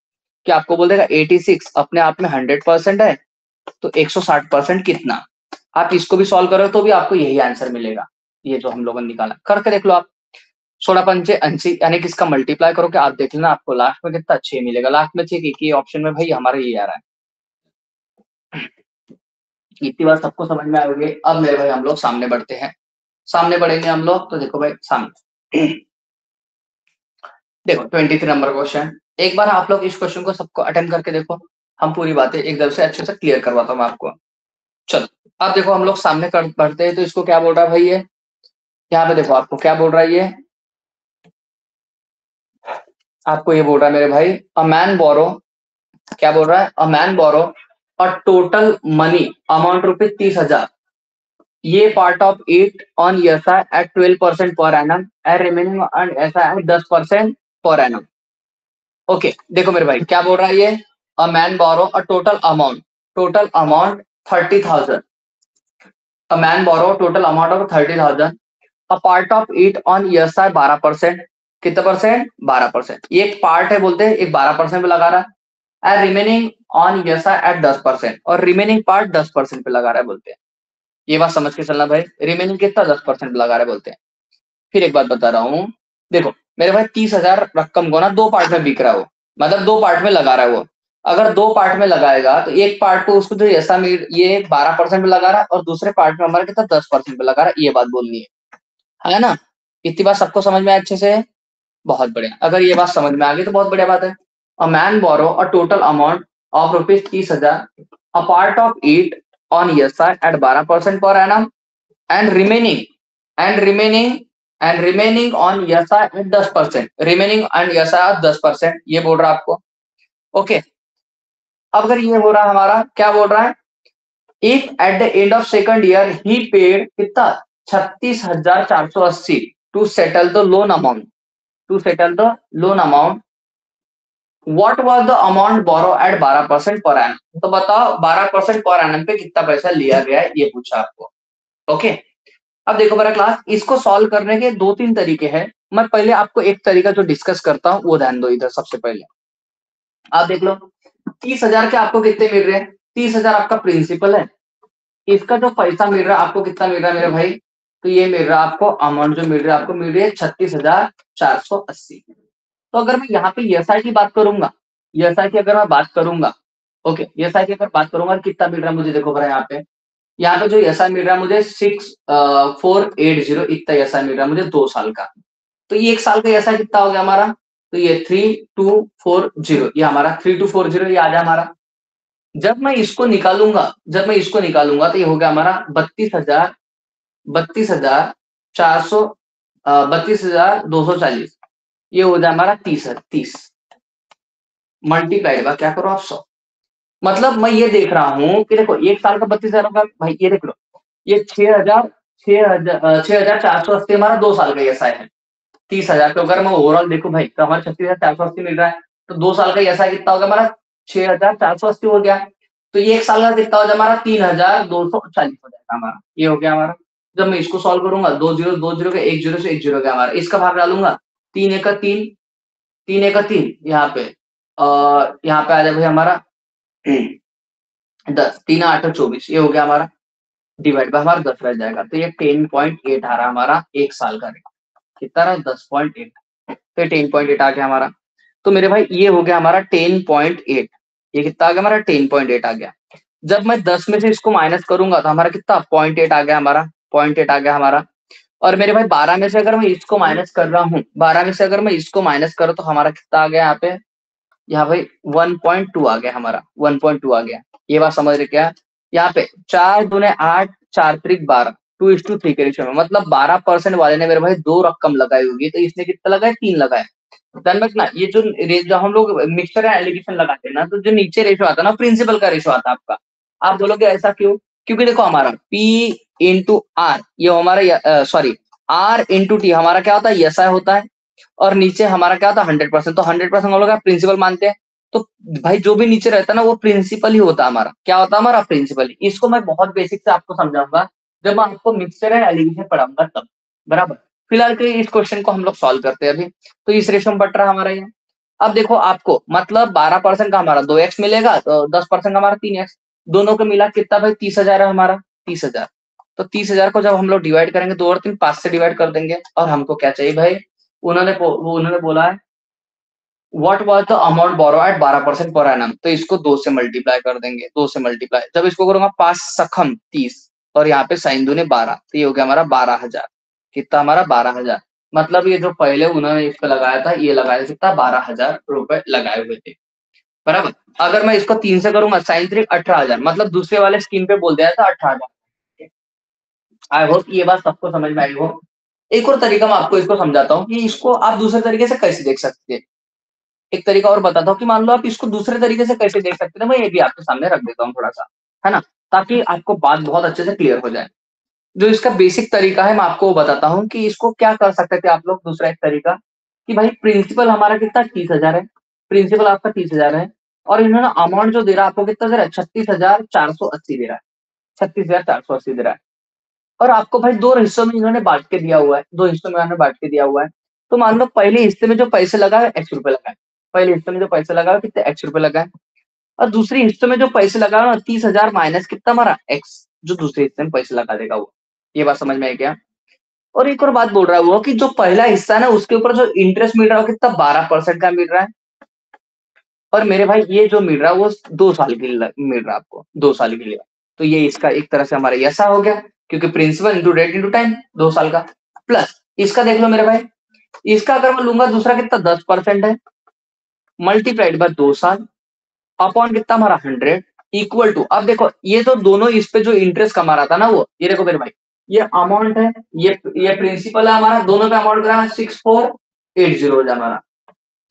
कि आपको बोल देगा 86 अपने आप में 100% है, तो 160% कितना, आप इसको भी सॉल्व करो तो भी आपको यही आंसर मिलेगा, ये जो हम लोगों ने निकाला करके देख लो आप। 16 पंचे 80 यानी कि इसका मल्टीप्लाई करो कि आप देख लेना आपको लास्ट में कितना 6 मिलेगा, लास्ट में 6 एक ही ऑप्शन में भाई हमारा ये आ रहा है। इतनी बात सबको समझ में आ गई। अब मेरे भाई हम लोग सामने बढ़ते हैं, सामने बढ़ेंगे हम लोग, तो देखो भाई सामने देखो 23 नंबर क्वेश्चन, एक बार आप लोग इस क्वेश्चन को सबको अटेंड करके देखो, हम पूरी बातें एकदम से अच्छे से क्लियर करवाता हूँ आपको। चलो अब देखो हम लोग सामने बढ़ते हैं, तो इसको क्या बोल रहा है भाई, ये यहाँ पे देखो आपको क्या बोल रहा है, ये आपको ये बोल रहा है मेरे भाई अ मैन बोरो, क्या बोल रहा है, अ मैन बोरो और टोटल मनी अमाउंट रुपीज 30,000, ये part of it on ESI at 12% per annum and remaining on SI at 10% per annum. Okay देखो मेरे भाई क्या बोल रहा है ये, a man borrow a total amount 30,000, a man borrow total amount of 30,000, a part of it on ESI 12%, कितना percent 12%, ये एक पार्ट है बोलते हैं, एक 12% पे लगा रहा है, and remaining on ESI at 10%, और रिमेनिंग पार्ट 10% पे लगा रहा है बोलते हैं। ये बात समझ के चलना भाई, रिमेनिंग कितना 10% लगा रहे बोलते हैं। फिर एक बात बता रहा हूँ, देखो मेरे भाई 30,000 रकम को ना दो पार्ट में बिक रहा है वो, मतलब दो पार्ट में लगा रहा है वो, अगर दो पार्ट में लगाएगा तो एक पार्ट को उसको जो ऐसा ये 12% पे लगा रहा है और दूसरे पार्ट में हमारा कितना 10% पे लगा रहा है, ये बात बोलनी है ना। इतनी बात सबको समझ में आए अच्छे से, बहुत बढ़िया, अगर ये बात समझ में आ गई तो बहुत बढ़िया बात है। A man borrow a total amount of rupees 30,000, a part of it on ESI at 12% per annum and remaining and remaining and remaining on ESI at 10%, remaining on ESI 10%, ये बोल रहा है आपको। ओके अब अगर ये हो रहा है हमारा, क्या बोल रहा है, if at the end of second year he paid कितना 36,480 to settle the loan amount, to settle the loan amount, what was the amount borrow at 12% per annum, तो बताओ 12% पर एनम पे कितना पैसा लिया गया है, ये पूछा आपको। ओके अब देखो मेरा क्लास, इसको सॉल्व करने के दो तीन तरीके हैं, मैं पहले आपको एक तरीका जो डिस्कस करता हूँ वो ध्यान दो इधर। सबसे पहले आप देख लो 30,000 के आपको कितने मिल रहे हैं, 30,000 आपका प्रिंसिपल है, इसका जो पैसा मिल रहा है आपको कितना मिल रहा है मेरे भाई, तो ये मिल रहा है आपको अमाउंट जो मिल रहा है आपको मिल रही है 36,480। तो अगर मैं यहाँ पे एसआई की बात करूंगा, एसआई की अगर मैं बात करूंगा, ओके एसआई की अगर बात करूंगा कितना मिल रहा है मुझे, देखो यहाँ पे, यहाँ पे जो ऐसा मिल रहा है मुझे 6,480 इतना ऐसा मिल रहा है मुझे 2 साल का, तो ये एक साल का ऐसा कितना हो गया हमारा, तो ये 3,240, ये हमारा 3,240 ये आ जाए हमारा। जब मैं इसको निकालूंगा तो ये हो गया हमारा 32,400 32,240, ये हो जाए हमारा 30 मल्टीप्लाइड बाय क्या करो आप 100, मतलब मैं ये देख रहा हूँ कि देखो 1 साल का 32,000 होगा भाई, ये देख लो, ये 6,480 हमारा 2 साल का ईएसआई है। 30,000 तो अगर मैं ओवरऑल देखूं भाई तो हमारा 36,480 मिल रहा है, तो 2 साल का ईएसआई कितना होगा हमारा, 6,480 हो गया। तो ये 1 साल का कितना हो जाएगा हमारा, 3,240 हो जाएगा हमारा, ये हो गया हमारा। जब मैं इसको सॉल्व करूंगा, 2 जीरो का 1 जीरो से 1 जीरो गया हमारा, इसका भाग डालूंगा, 3 एक का 3, 3 एक का 3 यहाँ पे, यहाँ पे आ जाए भाई हमारा 10, 3 8 24, ये हो गया हमारा, डिवाइड बाय हमारा 10 रह जाएगा, तो ये 10.8 आ रहा हमारा 1 साल का रेट। कितना रहा, 10.8, तो 10.8 आ गया हमारा। तो मेरे भाई ये हो गया हमारा 10.8, ये कितना आ गया हमारा, 10.8 आ गया। जब मैं 10 में से इसको माइनस करूंगा तो हमारा कितना, 0.8 आ गया हमारा, 0.8 आ गया हमारा। और मेरे भाई 12 में से अगर मैं इसको माइनस कर रहा हूँ, 12 में से अगर मैं इसको माइनस करूँ तो हमारा कितना आ गया यहाँ पे, यहाँ भाई 1.2 आ गया हमारा, 1.2 आ गया। ये बात समझ रहे क्या, यहाँ पे 4 दूने 8, 4 त्रिक 12, 2:3 के रेशियो में, मतलब 12% वाले ने मेरे भाई 2 रकम लगाई होगी, तो इसने कितना लगाया, 3 लगाए। ध्यान रखना, ये जो हम लोग मिक्सचर या एलिगेशन लगाते हैं ना, तो जो नीचे रेशो आता है ना, प्रिंसिपल का रेशो आता है आपका। आप बोलोगे ऐसा क्यों, क्योंकि देखो हमारा P इंटू आर, ये हमारा सॉरी, R इंटू टी हमारा क्या होता है, ऐसा होता है। और नीचे हमारा क्या होता है, 100%, तो 100% हम लोग प्रिंसिपल मानते हैं। तो भाई जो भी नीचे रहता है ना, वो प्रिंसिपल ही होता है हमारा, क्या होता है हमारा, प्रिंसिपल ही। इसको मैं बहुत बेसिक से आपको समझाऊंगा जब मैं आपको मिक्सचर है एलिगेशन पढ़ाऊंगा तब, बराबर। फिलहाल के लिए इस क्वेश्चन को हम लोग सॉल्व करते हैं अभी। तो इस रेशो में बट रहा हमारा ये। अब देखो आपको मतलब 12% का हमारा 2x मिलेगा, तो 10% का हमारा 3x, दोनों को मिला कितना भाई, 30,000 है हमारा, 30,000। तो 30,000 को जब हम लोग डिवाइड करेंगे, 2 और 3 5 से डिवाइड कर देंगे, और हमको क्या चाहिए भाई, उन्होंने बोला है what was the amount borrow at 12% per annum, तो इसको 2 से मल्टीप्लाई कर देंगे, 2 से मल्टीप्लाई, जब इसको करूंगा 5 सखम 30, और यहाँ पे साइन दूने 12, तो ये हो गया हमारा 12,000। कितना हमारा, 12,000। मतलब ये जो पहले उन्होंने इस पे लगाया था, ये लगाया कितना, 12,000 रुपए लगाए हुए थे, बराबर। अगर मैं इसको 3 से करूंगा, साइन 3 18,000, मतलब दूसरे वाले स्कीम पे बोल दिया था 18,000। आई होप ये बात सबको समझ में आई हो। एक और तरीका मैं आपको इसको समझाता हूँ कि इसको आप दूसरे तरीके से कैसे देख सकते हैं। एक तरीका और बताता हूँ कि मान लो आप इसको दूसरे तरीके से कैसे देख सकते हैं, मैं ये भी आपके सामने रख देता हूँ थोड़ा सा, है ना, ताकि आपको बात बहुत अच्छे से क्लियर हो जाए। जो इसका बेसिक तरीका है मैं आपको वो बताता हूँ कि इसको क्या कर सकते थे आप लोग, दूसरा एक तरीका, कि भाई प्रिंसिपल हमारा कितना, 30,000 है, प्रिंसिपल आपका 30,000 है, और इन्होंने अमाउंट जो दे रहा है आपको कितना दे रहा है, 36,480 दे रहा है, 36,480 दे रहा है। और आपको भाई दो हिस्सों में इन्होंने बांट के दिया हुआ है, दो हिस्सों में इन्होंने बांट के दिया हुआ है। तो मान लो पहले हिस्से में जो पैसे लगा है, x रुपए लगा है, पहले हिस्से में जो पैसे लगा है कितने, x रुपए लगा है। और दूसरे हिस्से में जो पैसे लगा है ना, 30,000 माइनस कितना हमारा x, जो दूसरे हिस्से में पैसे लगा देगा वो। ये बात समझ में आई क्या। और एक और बात बोल रहा है वो कि जो पहला हिस्सा है ना, उसके ऊपर जो इंटरेस्ट मिल रहा है वो कितना, 12% का मिल रहा है। और मेरे भाई ये जो मिल रहा है वो 2 साल के लिए मिल रहा है आपको, 2 साल के लिए। तो ये इसका एक तरह से हमारा ऐसा हो गया, क्योंकि principal into date into time, 2 साल का। प्लस इसका देख लो मेरे भाई, इसका अगर मैं लूंगा दूसरा कितना, 10% है, मल्टीप्लाइड बाय 2 साल, अपॉन कितना हमारा 100, इक्वल टू, अब देखो ये जो दोनों इस पे जो इंटरेस्ट कमा रहा था ना वो, ये देखो मेरे भाई, ये अमाउंट है, ये प्रिंसिपल है हमारा, दोनों पे अमाउंट करा 6480 हो जाए हमारा,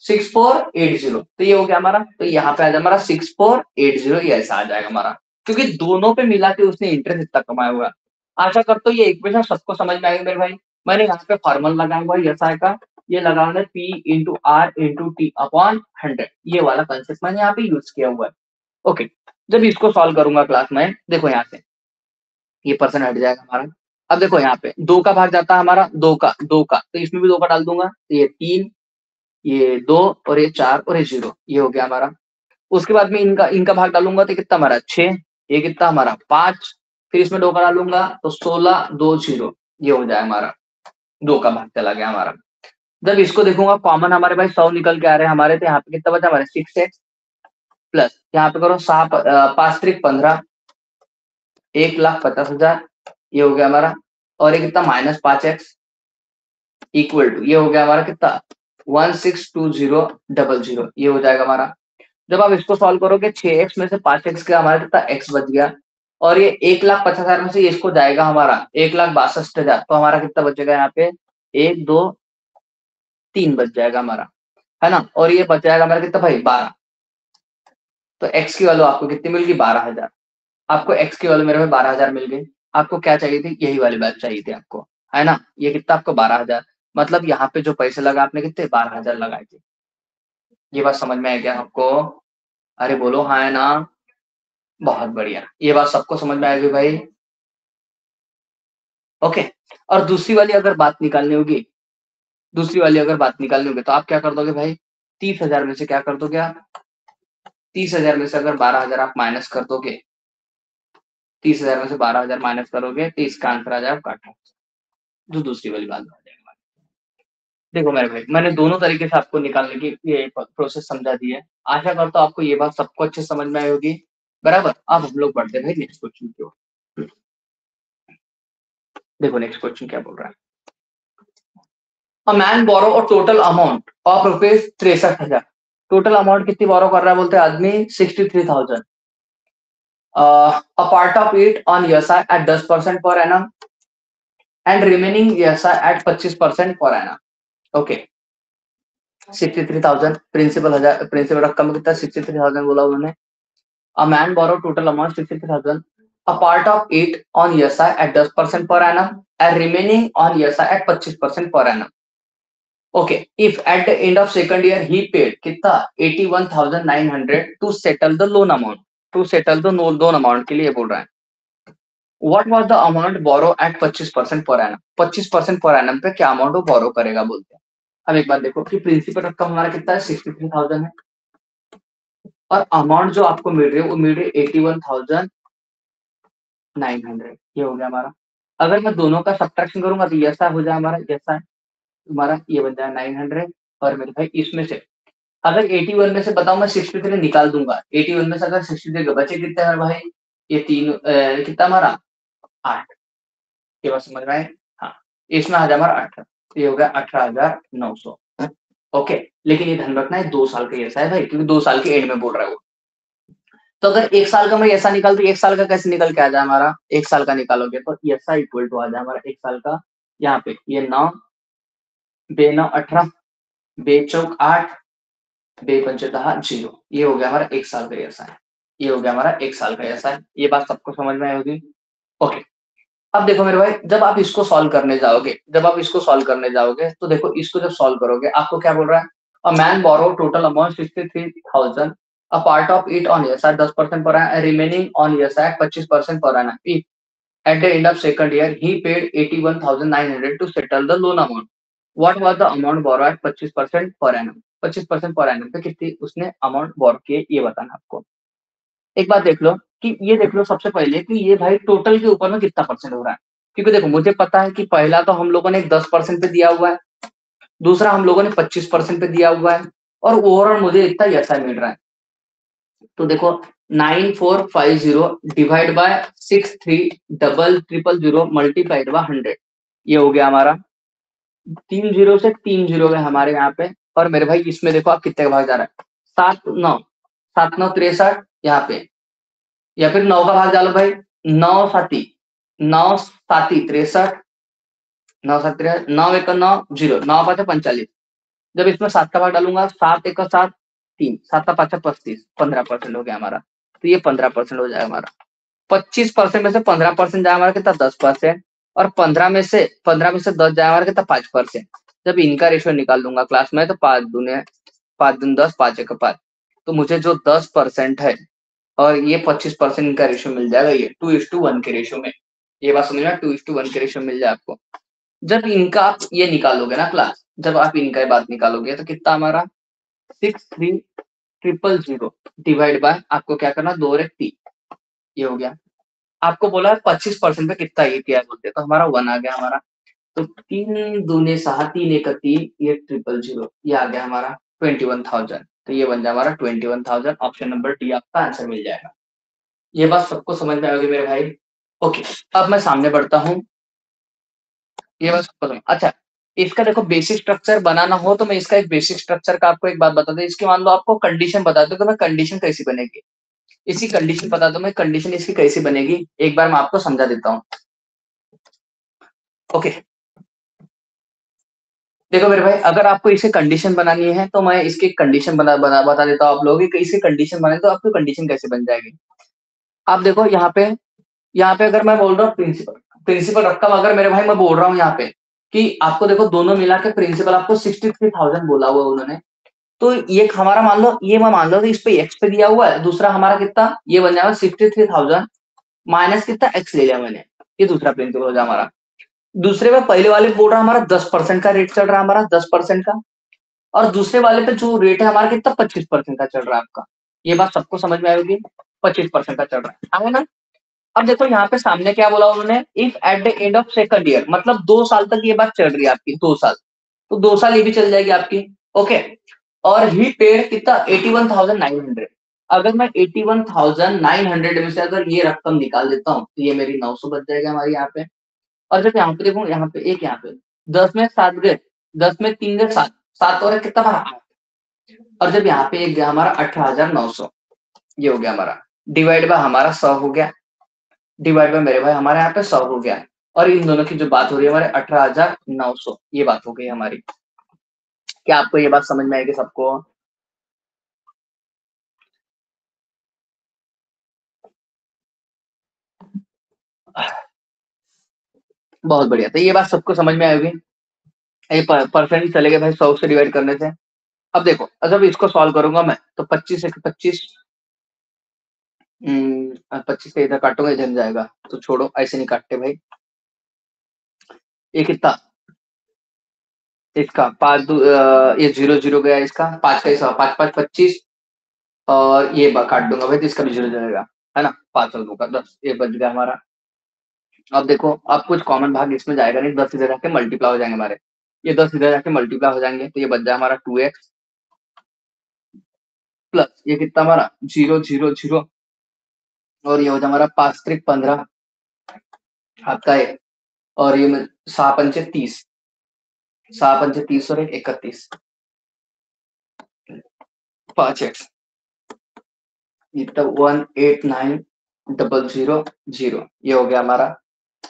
6480, तो ये हो गया हमारा। तो यहाँ पे आ जाए हमारा 6480, ये ऐसा आ जाएगा हमारा, क्योंकि दोनों पे मिला के उसने इंटरेस्ट इतना कमाया हुआ है। आशा करता हूँ ये इक्वेशन सबको समझ में आएगी मेरे भाई। मैंने यहाँ पे फॉर्मल लगाया हुआ है एसआई का, ये लगाना है P into R into T upon 100, ये वाला कंसेप्ट मैंने यहाँ पे यूज किया हुआ है। ओके, जब इसको सॉल्व करूंगा क्लास में, देखो यहाँ से ये परसेंट हट जाएगा हमारा। अब देखो यहाँ पे 2 का भाग जाता है हमारा, 2 का, तो इसमें भी 2 का डाल दूंगा, तो ये 3, ये 2, और ये 4, और ये 0, ये हो गया हमारा। उसके बाद में इनका इनका भाग डालूंगा तो कितना हमारा 6, ये कितना हमारा 5, फिर इसमें 2 का डालूंगा तो 16, 2 0, ये हो जाए हमारा, 2 का भाग चला गया हमारा। जब इसको देखूंगा कॉमन हमारे भाई 100 निकल के आ रहे हैं हमारे, तो यहाँ पे कितना बचा हमारे 6x, प्लस यहाँ पे करो 5 त्रिक 15, 1,50,000, ये हो गया हमारा। और ये कितना -5x, इक्वल टू, ये हो गया हमारा कितना 162000, ये हो जाएगा हमारा। जब आप इसको सॉल्व करोगे 6x में से 5x का हमारा कितना x बच गया, और ये 1,50,000 में से ये इसको जाएगा हमारा 1,62,000, तो हमारा कितना बचेगा यहाँ पे 1 2 3 बच जाएगा हमारा, है ना। और ये बच जाएगा हमारा कितना भाई 12, तो x की वैल्यू आपको कितनी मिल गई 12,000। आपको x की वैल्यू मेरे में 12,000 मिल गई। आपको क्या चाहिए थी, यही वाली बात चाहिए थी आपको, है ना। ये कितना आपको 12,000, मतलब यहाँ पे जो पैसे लगा आपने कितने 12,000 लगाए थे। ये बात समझ में आई क्या आपको? अरे बोलो हाँ है ना। बहुत बढ़िया, ये बात सबको समझ में आएगी भाई। ओके। और दूसरी वाली अगर बात निकालनी होगी, दूसरी वाली अगर बात निकालनी होगी तो आप क्या कर दोगे भाई, 30,000 में से क्या कर दोगे आप, 30,000 में से अगर 12,000 आप माइनस कर दोगे, 30,000 में से 12,000 माइनस करोगे तो इसका आंसर आ जाएगा आपका 18,000, जो दूसरी वाली बात आ जाएगी। देखो मेरे भाई, मैंने दोनों तरीके से आपको निकालने की ये प्रोसेस समझा दी है। आशा करता हूँ आपको ये बात सबको अच्छे समझ में आई होगी। बराबर। अब हम लोग बढ़ते हैं भाई नेक्स्ट क्वेश्चन की ओर। देखो नेक्स्ट क्वेश्चन क्या बोल रहा है। A man borrow a total amount of rupees 63,000। Total amount कितनी बोरो कर रहा है बोलते हैं आदमी 63,000। A part of it on ESI at 10% per annum and remaining ESI at 25% per annum. Okay. 63,000 principal हजार, प्रिंसिपल रकम कितना 63,000 बोला उन्होंने। A man borrow total amount 63,000, a part of it on ESI at 10% per annum and remaining on ESI at 25% per annum. Okay. If at the end of second year he paid कितना 81,900 to settle the loan amount, to settle the loan amount के लिए बोल रहा है। What was the amount borrow at 25% per annum, 25% per annum पे क्या amount वो बोरो करेगा बोलते हैं। अब एक बात देखो कि प्रिंसिपल रकम हमारा कितना है 63,000 है, और अमाउंट जो आपको मिल रही है वो मिल रही है 81,900। ये हो गया हमारा। अगर मैं दोनों का सब्ट्रैक्शन करूंगा तो ऐसा हो जाए हमारा, जैसा है हमारा ये बन जाए 900। और मेरे भाई इसमें से अगर 81 में से बताओ मैं 63 निकाल दूंगा, 81 में से अगर 63 बचे कितने हैं भाई, ये तीन कितना हमारा 8। ये बात समझ में आए। हाँ। इसमें आ जाए हमारा 18, ये हो गया 18,900। ओके। लेकिन ये ध्यान रखना है 2 साल का ऐसा है भाई, क्योंकि 2 साल के एंड में बोल रहा है वो। तो अगर 1 साल का मैं ऐसा निकाल तो 1 साल का कैसे निकल के आ जाए हमारा, 1 साल का निकालोगे तो ऐसा इक्वल टू आ जाए हमारा 1 साल का। यहाँ पे ये 9 बे 9 18 बे चौक 8 बे पंचे 0। ये हो गया हमारा 1 साल का ऐसा है। ये हो गया हमारा 1 साल का ऐसा है। ये बात सबको समझ में आई होगी। ओके। अब देखो मेरे भाई, जब आप इसको सॉल्व करने जाओगे, जब आप इसको सॉल्व करने जाओगे तो देखो इसको जब सॉल्व करोगे आपको क्या बोल रहा है, a man borrow total amount 63,000, a part of it on ESI 10% per annum, remaining on ESI 25% per annum. If at the end of second year he paid 81,900 to settle the loan amount, what was the amount borrow at 25% per annum. 25% per annum पे कितनी उसने amount borrow की ये बताना आपको। एक बात देख लो कि ये देख लो सबसे पहले कि ये भाई टोटल के ऊपर में कितना परसेंट हो रहा है। क्योंकि देखो मुझे पता है कि पहला तो हम लोगों ने 10% पे दिया हुआ है, दूसरा हम लोगों ने 25% पे दिया हुआ है, और ओवरऑल मुझे इतना ही ऐसा मिल रहा है। तो देखो 9450 डिवाइड बाय 63,000 मल्टीप्लाइड बाय 100। ये हो गया हमारा 3 जीरो से 3 जीरो है हमारे यहाँ पे। और मेरे भाई इसमें देखो आप कितने का भाग जा रहा है, 7 9 63 यहाँ पे, या फिर 9 का भाग डालो भाई, 9 63 9 एक 9 0 9 5 45। जब इसमें 7 का भाग डालूंगा, 7 एक 7 3 7 का 5 35, 15% हो गया हमारा। तो ये 15% हो जाएगा हमारा। 25% में से 15% जाए हमारा कितना 10%, और 15 में से 10 जाए हमारा कितना 5%। जब इनका रेशियो निकाल दूंगा क्लास में तो 5 दूनी 10 5 एक 5, तो मुझे जो 10% है और ये 25% का रेशियो मिल जाएगा, ये 2:1 के रेशियो में। ये बात समझना, 2:1 के रेशियो मिल जाए आपको। जब इनका आप ये निकालोगे ना क्लास, जब आप इनका बात निकालोगे तो कितना हमारा 63,000 डिवाइड बाय आपको क्या करना 2 और 1 3। ये हो गया। आपको बोला 25% पे कितना ये किया बोलते तो हमारा 1 आ गया हमारा। तो 3 दूने 6 3 एक 3, ये 000 ये आ गया हमारा 21,000। तो ये बन जाए हमारा 21,000। ऑप्शन नंबर डी आपका आंसर मिल जाएगा। ये बात सबको समझ में आ गई मेरे भाई। ओके। अब मैं सामने बढ़ता हूँ। ये बात सबको समझ अच्छा। इसका देखो बेसिक स्ट्रक्चर बनाना हो तो मैं इसका एक बेसिक स्ट्रक्चर का आपको एक बात बता दूं। इसकी मान लो आपको कंडीशन बता दूं तो मैं कंडीशन कैसी बनेगी, इसकी कंडीशन बता दूं मैं, कंडीशन इसकी कैसी बनेगी एक बार मैं आपको समझा देता हूँ। ओके। देखो मेरे भाई, अगर आपको इसे कंडीशन बनानी है तो मैं इसकी कंडीशन बता देता हूँ आप लोगों की, इसे कंडीशन बनाए तो आपकी कंडीशन कैसे बन जाएगी। आप देखो यहाँ पे अगर मैं बोल रहा हूँ प्रिंसिपल प्रिंसिपल रकम, अगर मेरे भाई मैं बोल रहा हूँ यहाँ पे कि आपको देखो दोनों मिला के प्रिंसिपल आपको 63,000 बोला हुआ है उन्होंने। तो ये हमारा मान लो, ये मैं मान लो इस पे एक्स पे दिया हुआ है, दूसरा हमारा कितना ये बन जाएगा 63,000 माइनस कितना एक्स ले लिया मैंने, ये दूसरा प्रिंसिपल हो जाए हमारा। दूसरे में पहले वाले बोल रहा है हमारा 10% का रेट चल रहा है, हमारा 10% का। और दूसरे वाले पे जो रेट है हमारा कितना 25% का चल रहा है आपका। ये बात सबको समझ में आएगी, 25% का चल रहा है, आगे ना। अब देखो यहाँ पे सामने क्या बोला उन्होंने, if at the end of second year, मतलब 2 साल तक ये बात चल रही है आपकी, 2 साल, तो 2 साल ये भी चल जाएगी आपकी। ओके। और ही पेड कितना 81,900। अगर मैं 81,900 में से अगर ये रकम निकाल देता हूँ तो ये मेरी 900 बच जाएगा हमारी यहाँ पे। और जब यहाँ पे देखो, यहाँ पे एक, यहाँ पे 10 में 7 गए, 10 में 3 गए 7, 7 और एक कितना बना 8। और जब यहाँ पे एक गया हमारा 18,900, ये हो गया हमारा, डिवाइड बाय हमारा 100 हो गया, डिवाइड बाय मेरे भाई हमारे यहाँ पे 100 हो गया। और इन दोनों की जो बात हो रही है हमारे 18,900, ये बात हो गई हमारी। क्या आपको ये बात समझ में आएगी सबको? बहुत बढ़िया, तो ये बात सबको समझ में आएगी। ये परसेंट चले गए भाई 100 से डिवाइड करने से। अब देखो, जब इसको सॉल्व करूंगा मैं तो 25 से 25, 25 से इधर काटूंगा, इधर जाएगा तो छोड़ो, ऐसे नहीं काटते भाई। ये कितना, इसका ये 0 0 गया, इसका 5 का हिसाब, 5 5 25। और ये काट दूंगा भाई तो इसका भी 0 जाएगा, है ना, 5 और 2 का 10, ये बच गया हमारा। अब देखो, अब कुछ कॉमन भाग इसमें जाएगा नहीं, 10 इधर जाके मल्टीप्लाई हो जाएंगे हमारे, ये 10 इधर जाके मल्टीप्लाई हो जाएंगे, तो ये बच जाए हमारा 2x प्लस ये कितना हमारा 0 0 0। और ये हो जाए हमारा 5 3 15 आपका है। और ये 6 पंचे 30, 6 पंचे 30 और 31, 5x, ये तो 189,000, ये हो गया हमारा।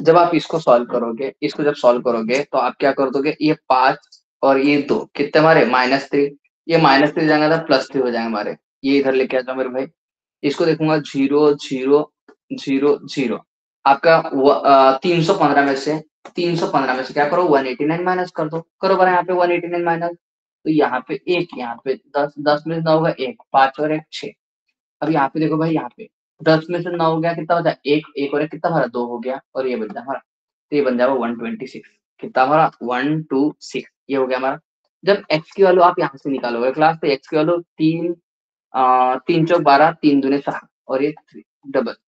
जब आप इसको सॉल्व करोगे, इसको जब सॉल्व करोगे तो आप क्या कर दोगे, ये 5 और ये 2 कितने हमारे -3, ये -3 जाएंगे तो +3 हो जाएंगे हमारे। ये इधर लेके आ जाओ मेरे भाई, इसको देखूंगा 0 0 0 0। आपका 315 में से, 315 में से क्या करो 189 माइनस कर दो, करो बना यहाँ पे 189 माइनस। तो यहाँ पे एक, यहाँ पे 10, 10 में से 9 होगा 1, 5 और 1 6। अब यहाँ पे देखो भाई, यहाँ पे 10 में से 9 हो गया, कितना बचा 1, 1 और 1 कितना हमारा 2 हो गया, और ये बन जाए हमारा, तो ये बन जाएगा 126, कितना हमारा 126, ये हो गया हमारा। जब x की वैल्यू आप यहाँ से निकालोगे क्लास, तो x की वैल्यू 3 चौक 12, 3 दूने 6, और ये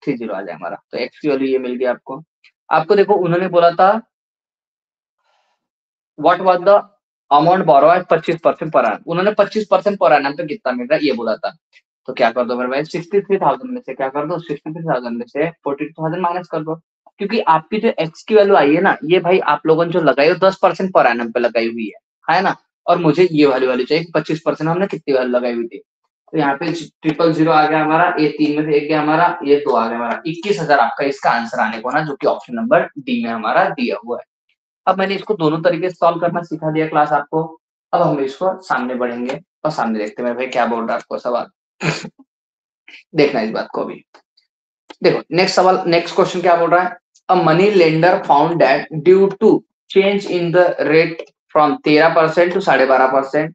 30 आ जाए हमारा, तो x की वैल्यू ये मिल गया आपको। आपको देखो उन्होंने बोला था what was the amount borrow at 25% per annum, उन्होंने 25% पर annum पे कितना मिल रहा है ये बोला था। तो क्या कर दो मेरे भाई, 63,000 में से क्या कर दो, 63,000 में से 42,000 माइनस कर दो। क्योंकि आपकी जो एक्स की वैल्यू आई है ना, ये भाई आप लोगों ने जो लगाई है 10% पर एनम पे लगाई हुई है ना। और मुझे ये वाली वैल्यू चाहिए 25%, हमने कितनी वैल्यू लगाई हुई थी। तो यहाँ पे 000 आ गया हमारा, ये 3 में से 1 गया हमारा, ये 2 आ गया हमारा, 21,000 आपका इसका आंसर आने को ना, जो कि ऑप्शन नंबर डी में हमारा दिया हुआ है। अब मैंने इसको दोनों तरीके से सॉल्व करना सिखा दिया क्लास आपको। अब हम इसको सामने बढ़ेंगे और सामने देखते हैं भाई क्या बोल रहा है आपको सवाल। देखना इस बात को अभी। देखो नेक्स्ट सवाल, नेक्स्ट क्वेश्चन क्या बोल रहा है, a money lender found that due to change in the rate from 13% to 12.5%,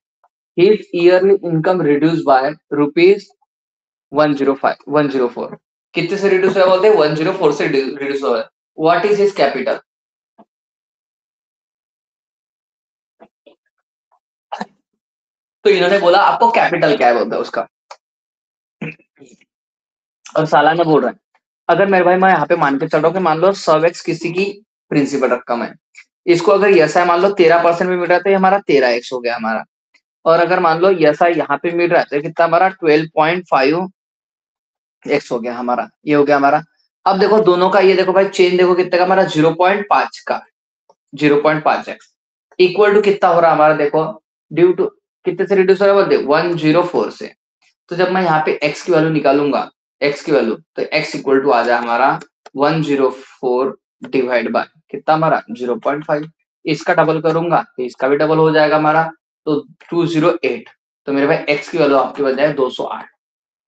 his yearly income reduce by rupees 104। कितने से रिड्यूस हुआ बोलते हैं, 104 से रिड्यूस हुआ है। What is his capital. तो इन्होंने बोला आपको कैपिटल क्या है बोलता है उसका, और सालाना बोल रहा है। अगर मेरे भाई मैं यहाँ पे मान के चल रहा हूँ कि मान लो 100x किसी की प्रिंसिपल रकम है, इसको अगर यस आई मान लो 13% में मिल रहा है तो ये हमारा 13x हो गया हमारा। और अगर मान लो यस आई यहाँ पे मिल रहा है तो कितना हमारा 12.5x हो गया हमारा, ये हो गया हमारा। अब देखो दोनों का ये देखो भाई चेंज देखो कितने का हमारा 0.5 का, 0.5x इक्वल टू कितना हो रहा है हमारा, देखो ड्यू टू कितने से रिड्यूस हो रहा है बोलते 104 से। तो जब मैं यहाँ पे x की वैल्यू निकालूंगा, x की वैल्यू, तो x इक्वल टू आ जाए हमारा 104 डिवाइड बाय कितना हमारा 0.5। इसका डबल करूंगा तो इसका भी डबल हो जाएगा हमारा, तो 208। तो मेरे भाई एक्स की वैल्यू आपकी बन जाएगी 208,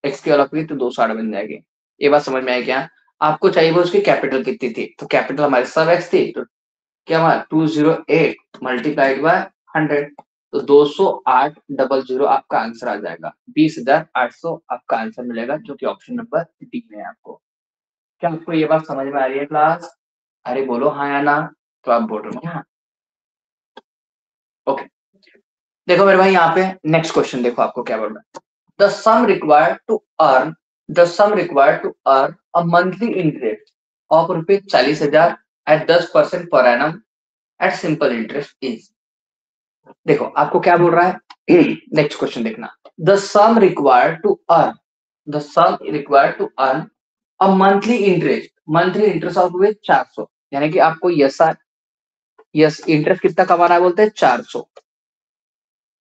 एक्स की वैल्यू आपकी तो 208 बन जाएगी। ये बात समझ में आई क्या? आपको चाहिए वो उसकी कैपिटल कितनी थी, तो कैपिटल हमारी सब एक्स थी, तो क्या हमारा 208 मल्टीप्लाइड बाय 100, तो 20800 आपका आंसर आ जाएगा, 20,800 आपका आंसर मिलेगा, जो कि ऑप्शन नंबर डी में है आपको। क्या आपको ये बात समझ में आ रही है क्लास? अरे बोलो हाँ या ना, तो आप बोल रहे हो हाँ। ओके, देखो मेरे भाई यहाँ पे नेक्स्ट क्वेश्चन देखो आपको क्या बोल रहा है। The sum required to earn the sum required to earn a monthly interest of ₹40,000 at 10% per annum at simple interest is. देखो आपको क्या बोल रहा है, नेक्स्ट क्वेश्चन देखना। The sum required to earn the sum required to earn a monthly interest of रुपए 400, यानी कि आपको यस इंटरेस्ट कितना कमाना है बोलते हैं 400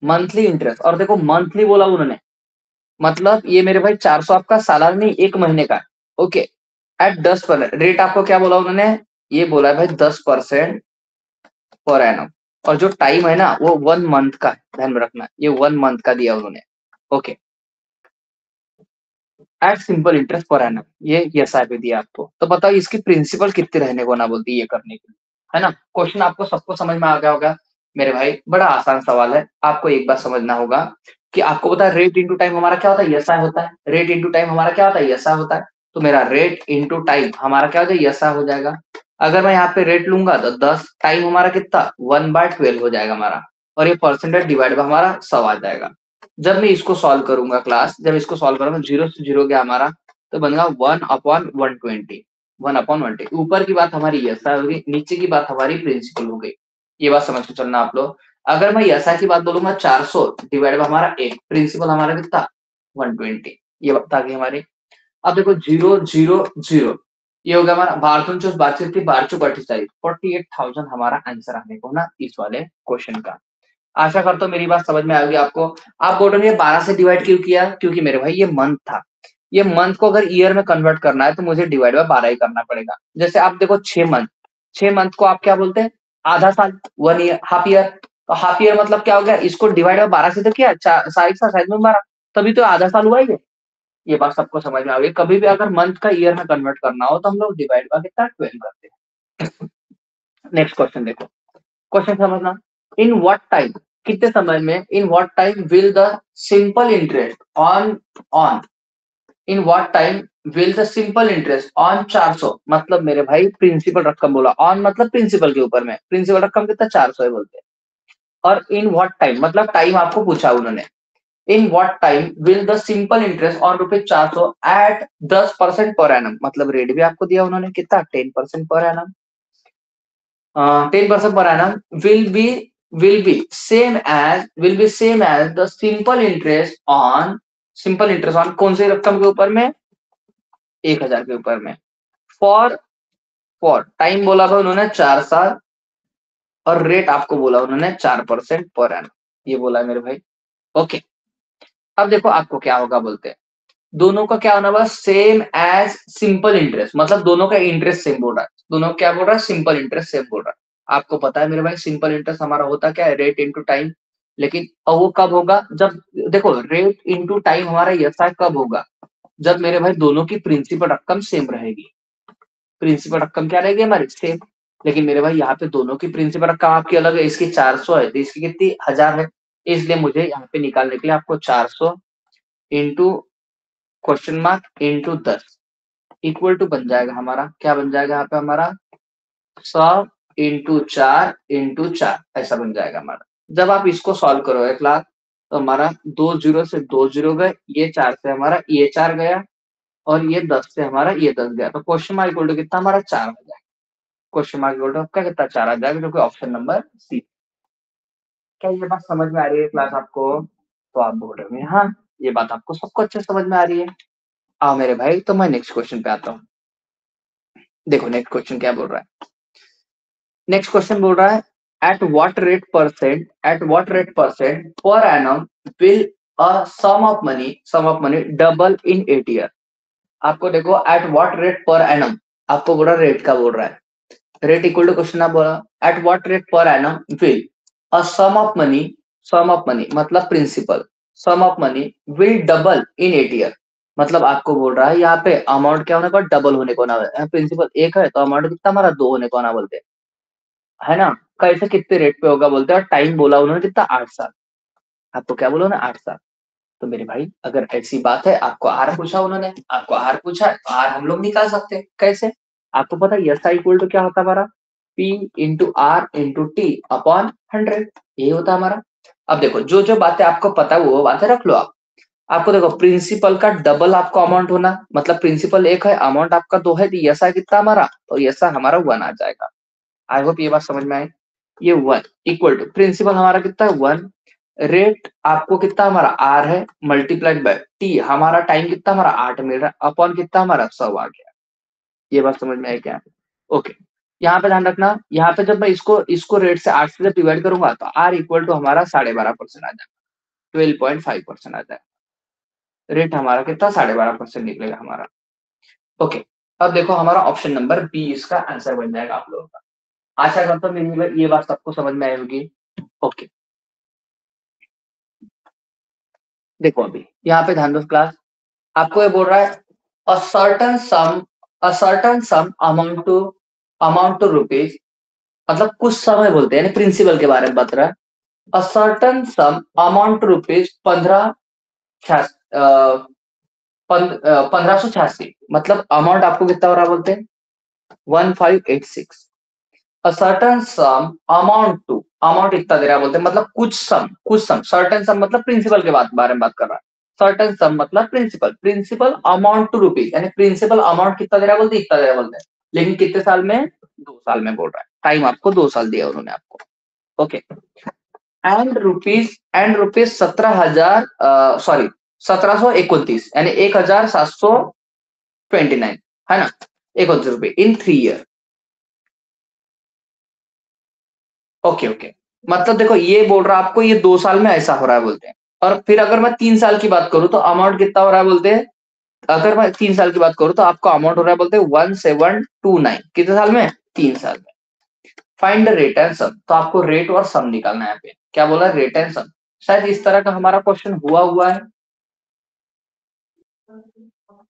मंथली इंटरेस्ट। और देखो मंथली बोला उन्होंने, मतलब ये मेरे भाई 400 आपका सालाना नहीं, एक महीने का। ओके, एट 10% रेट आपको क्या बोला उन्होंने, ये बोला है भाई 10% पर एनम, और जो टाइम है ना वो 1 मंथ का है, ध्यान में रखना, ये 1 मंथ का दिया उन्होंने। Okay, at simple interest per annum, ये एसआईपी दिया आपको, तो बताओ इसकी प्रिंसिपल कितने रहने को ना बोलती ये करने के लिए, है ना। क्वेश्चन आपको सबको समझ में आ गया होगा मेरे भाई, बड़ा आसान सवाल है। आपको एक बात समझना होगा कि आपको पता है रेट इंटू टाइम हमारा क्या होता है, एसआई होता है। रेट इंटू टाइम हमारा क्या होता है, एसआई होता है। तो मेरा रेट इंटू टाइम हमारा क्या हो जाएगा, एसआई हो जाएगा। अगर मैं यहाँ पे रेट लूंगा तो 10, टाइम हमारा कितना 1/12 हो जाएगा हमारा, और ये परसेंटेज डिवाइड बाय हमारा 100 आ जाएगा। जब मैं इसको सॉल्व करूंगा क्लास, जब इसको सॉल्व करूंगा 0 से 0 गया हमारा, तो बनेगा 1/120, 1/120। ऊपर की बात हमारी एसआई होगी, नीचे की बात हमारी प्रिंसिपल हो गई। ये बात समझ के चलना आप लोग। अगर मैं एसआई की बात बोलूंगा 400 डिवाइड बाय हमारा 1, प्रिंसिपल हमारा कितना 120, ये बात आ गई हमारी। अब देखो 0 0 0, ये हो गया हमारा बारह चौस बातचीत की 12 48,000 हमारा आंसर आने को ना इस वाले क्वेश्चन का। आशा करता हूँ मेरी बात समझ में आ गई आपको। आप बोल रहे हैं 12 से डिवाइड क्यों किया, क्योंकि मेरे भाई ये मंथ था, ये मंथ को अगर ईयर में कन्वर्ट करना है तो मुझे डिवाइड बाय 12 ही करना पड़ेगा। जैसे आप देखो 6 मंथ, 6 मंथ को आप क्या बोलते हैं, आधा साल, 1 ईयर, हाफ ईयर। तो हाफ ईयर मतलब क्या हो गया, इसको डिवाइड बाय 12 से तो किया, साइड सा साइड में मारा, तभी तो आधा साल हुआ ही है। ये बात सबको समझ में आ गई। कभी भी अगर मंथ का ईयर में कन्वर्ट करना हो तो हम लोग डिवाइड बाय कितना 12 करते हैं। नेक्स्ट क्वेश्चन देखो, क्वेश्चन समझना। इन व्हाट टाइम, कितने समय में, इन what time will the simple interest on on in what time will the simple interest on 400, मतलब मेरे भाई प्रिंसिपल रकम बोला, ऑन मतलब प्रिंसिपल के ऊपर में, प्रिंसिपल रकम कितना 400 है बोलते हैं। और इन व्हाट टाइम मतलब टाइम आपको पूछा उन्होंने, in what time will the simple interest on ₹400 at 10% per annum, मतलब रेट भी आपको दिया उन्होंने कितना 10% per annum, 10% per annum will be same as the simple interest on कौन से रकम के ऊपर में, 1,000 के ऊपर में। फॉर टाइम बोला था उन्होंने 4 साल, और रेट आपको बोला उन्होंने 4% पर एनम, ये बोला है मेरे भाई। ओके, अब देखो आपको क्या होगा बोलते हैं, दोनों का क्या होना बस सेम एज सिंपल इंटरेस्ट, मतलब दोनों का इंटरेस्ट सेम बोल रहा है, दोनों क्या बोल रहा है, सिंपल इंटरेस्ट सेम बोल रहा है। आपको पता है मेरे भाई सिंपल इंटरेस्ट हमारा होता क्या है, रेट इंटू टाइम। लेकिन अब वो कब होगा, जब देखो रेट इंटू टाइम हमारा ऐसा कब होगा, जब मेरे भाई दोनों की प्रिंसिपल रकम सेम रहेगी। प्रिंसिपल रकम क्या रहेगी हमारी सेम। लेकिन मेरे भाई यहाँ पे दोनों की प्रिंसिपल रकम आपकी अलग है, इसकी 400 है तो इसकी कितनी 1,000 है, इसलिए मुझे यहाँ पे निकालने के लिए आपको 400 into question mark into 10 equal to बन जाएगा हमारा, क्या बन जाएगा यहाँ पे हमारा 100 इंटू 4 ऐसा बन जाएगा हमारा। जब आप इसको सॉल्व करोगे क्लास, तो हमारा 2 0 से 2 0 गए, ये 4 से हमारा ये 4 गया, और ये 10 से हमारा ये 10 गया, तो क्वेश्चन मार्क इक्वल टू कितना हमारा 4 हो जाएगा। क्वेश्चन मार्क इक्वल टू आपका कितना 4 आ जाएगा, जो कि ऑप्शन नंबर सी। क्या ये बात समझ में आ रही है क्लास आपको? तो आप बोल रहे हो हाँ, ये बात आपको सबको अच्छे समझ में आ रही है। आओ मेरे भाई, तो मैं नेक्स्ट क्वेश्चन पे आता हूँ। देखो नेक्स्ट क्वेश्चन क्या बोल रहा है, नेक्स्ट क्वेश्चन बोल रहा है at what rate percent per annum will a sum of money double in 8 year. आपको देखो at what rate per annum, आपको बोल रहा है रेट का बोल रहा है, रेट इक्वल टू क्वेश्चन आप बोला at what rate per annum will a sum of money मतलब principal sum of money will double in 8 year. मतलब आपको बोल रहा है यहाँ पे अमाउंट क्या होने को डबल होने को ना, प्रिंसिपल एक है तो अमाउंट कितना हमारा दो होने को ना बोलते हैं, है ना। कैसे कितने रेट पे होगा बोलते हैं, और टाइम बोला उन्होंने कितना 8 साल। आपको क्या बोला ना 8 साल। तो मेरे भाई अगर ऐसी बात है, आपको आर पूछा उन्होंने, आपको आर पूछा है तो आर हम लोग निकाल सकते हैं कैसे। आपको पता है एस आई इक्वल टू क्या होता है हमारा, P into R into T upon 100, यही होता है हमारा। अब देखो जो जो बातें आपको पता है वो बातें रख लो आप। आपको देखो प्रिंसिपल का डबल आपको अमाउंट होना, मतलब प्रिंसिपल एक है अमाउंट आपका दो है, तो ऐसा कितना हमारा, तो ऐसा हमारा 1 आ जाएगा। आई होप ये बात समझ में आए। ये 1 इक्वल टू प्रिंसिपल हमारा कितना है 1, रेट आपको कितना हमारा आर है मल्टीप्लाइड बाय टी, हमारा टाइम कितना हमारा 8 मिल रहा है अपॉन कितना हमारा 100 आ गया। ये बात समझ में आई क्या। ओके, यहाँ पे ध्यान रखना, यहाँ पे जब मैं इसको इसको रेट से 8 से जब डिवाइड करूंगा तो आर इक्वल टू हमारा 12.5% आ जाएगा, 12.5% आ जाएगा। रेट हमारा कितना 12.5% निकलेगा हमारा। ओके, अब देखो हमारा ऑप्शन नंबर बी इसका आंसर बन जाएगा आप लोगों का। आशा करता हूँ मेरी ये बात सबको समझ में आई होगी। ओके, देखो अभी यहाँ पे ध्यान दो क्लास, आपको ये बोल रहा है a certain sum, amount to rupees, मतलब कुछ समय बोलते हैं यानी प्रिंसिपल के बारे में बता रहा है। A certain sum amount to rupees 1586, मतलब अमाउंट आपको कितना हो रहा बोलते हैं 1586। A certain sum amount to, amount इतना दे रहा बोलते हैं मतलब कुछ सम सर्टेन सम मतलब प्रिंसिपल के बारे में बात कर रहा है। सर्टेन सम मतलब प्रिंसिपल अमाउंट टू रुपीज, यानी प्रिंसिपल अमाउंट कितना दे रहा बोलते इतना दे रहा बोलते हैं, लेकिन कितने साल में 2 साल में बोल रहा है, टाइम आपको 2 साल दिया उन्होंने आपको। ओके, एंड रुपीज 17,000, सॉरी 1729 यानी 1729, है ना, 31 रुपए इन 3 ईयर। ओके ओके, मतलब देखो ये बोल रहा है आपको ये 2 साल में ऐसा हो रहा है बोलते हैं। और फिर अगर मैं 3 साल की बात करूं तो अमाउंट कितना हो रहा है बोलते हैं, अगर मैं 3 साल की बात करूं तो आपको अमाउंट हो रहा है बोलते हैं 1729, कितने साल में 3 साल में। Find the rate and sum, तो आपको रेट और सम निकालना है यहाँ पे, क्या बोला रेट एंड सम। शायद इस तरह का हमारा क्वेश्चन हुआ है।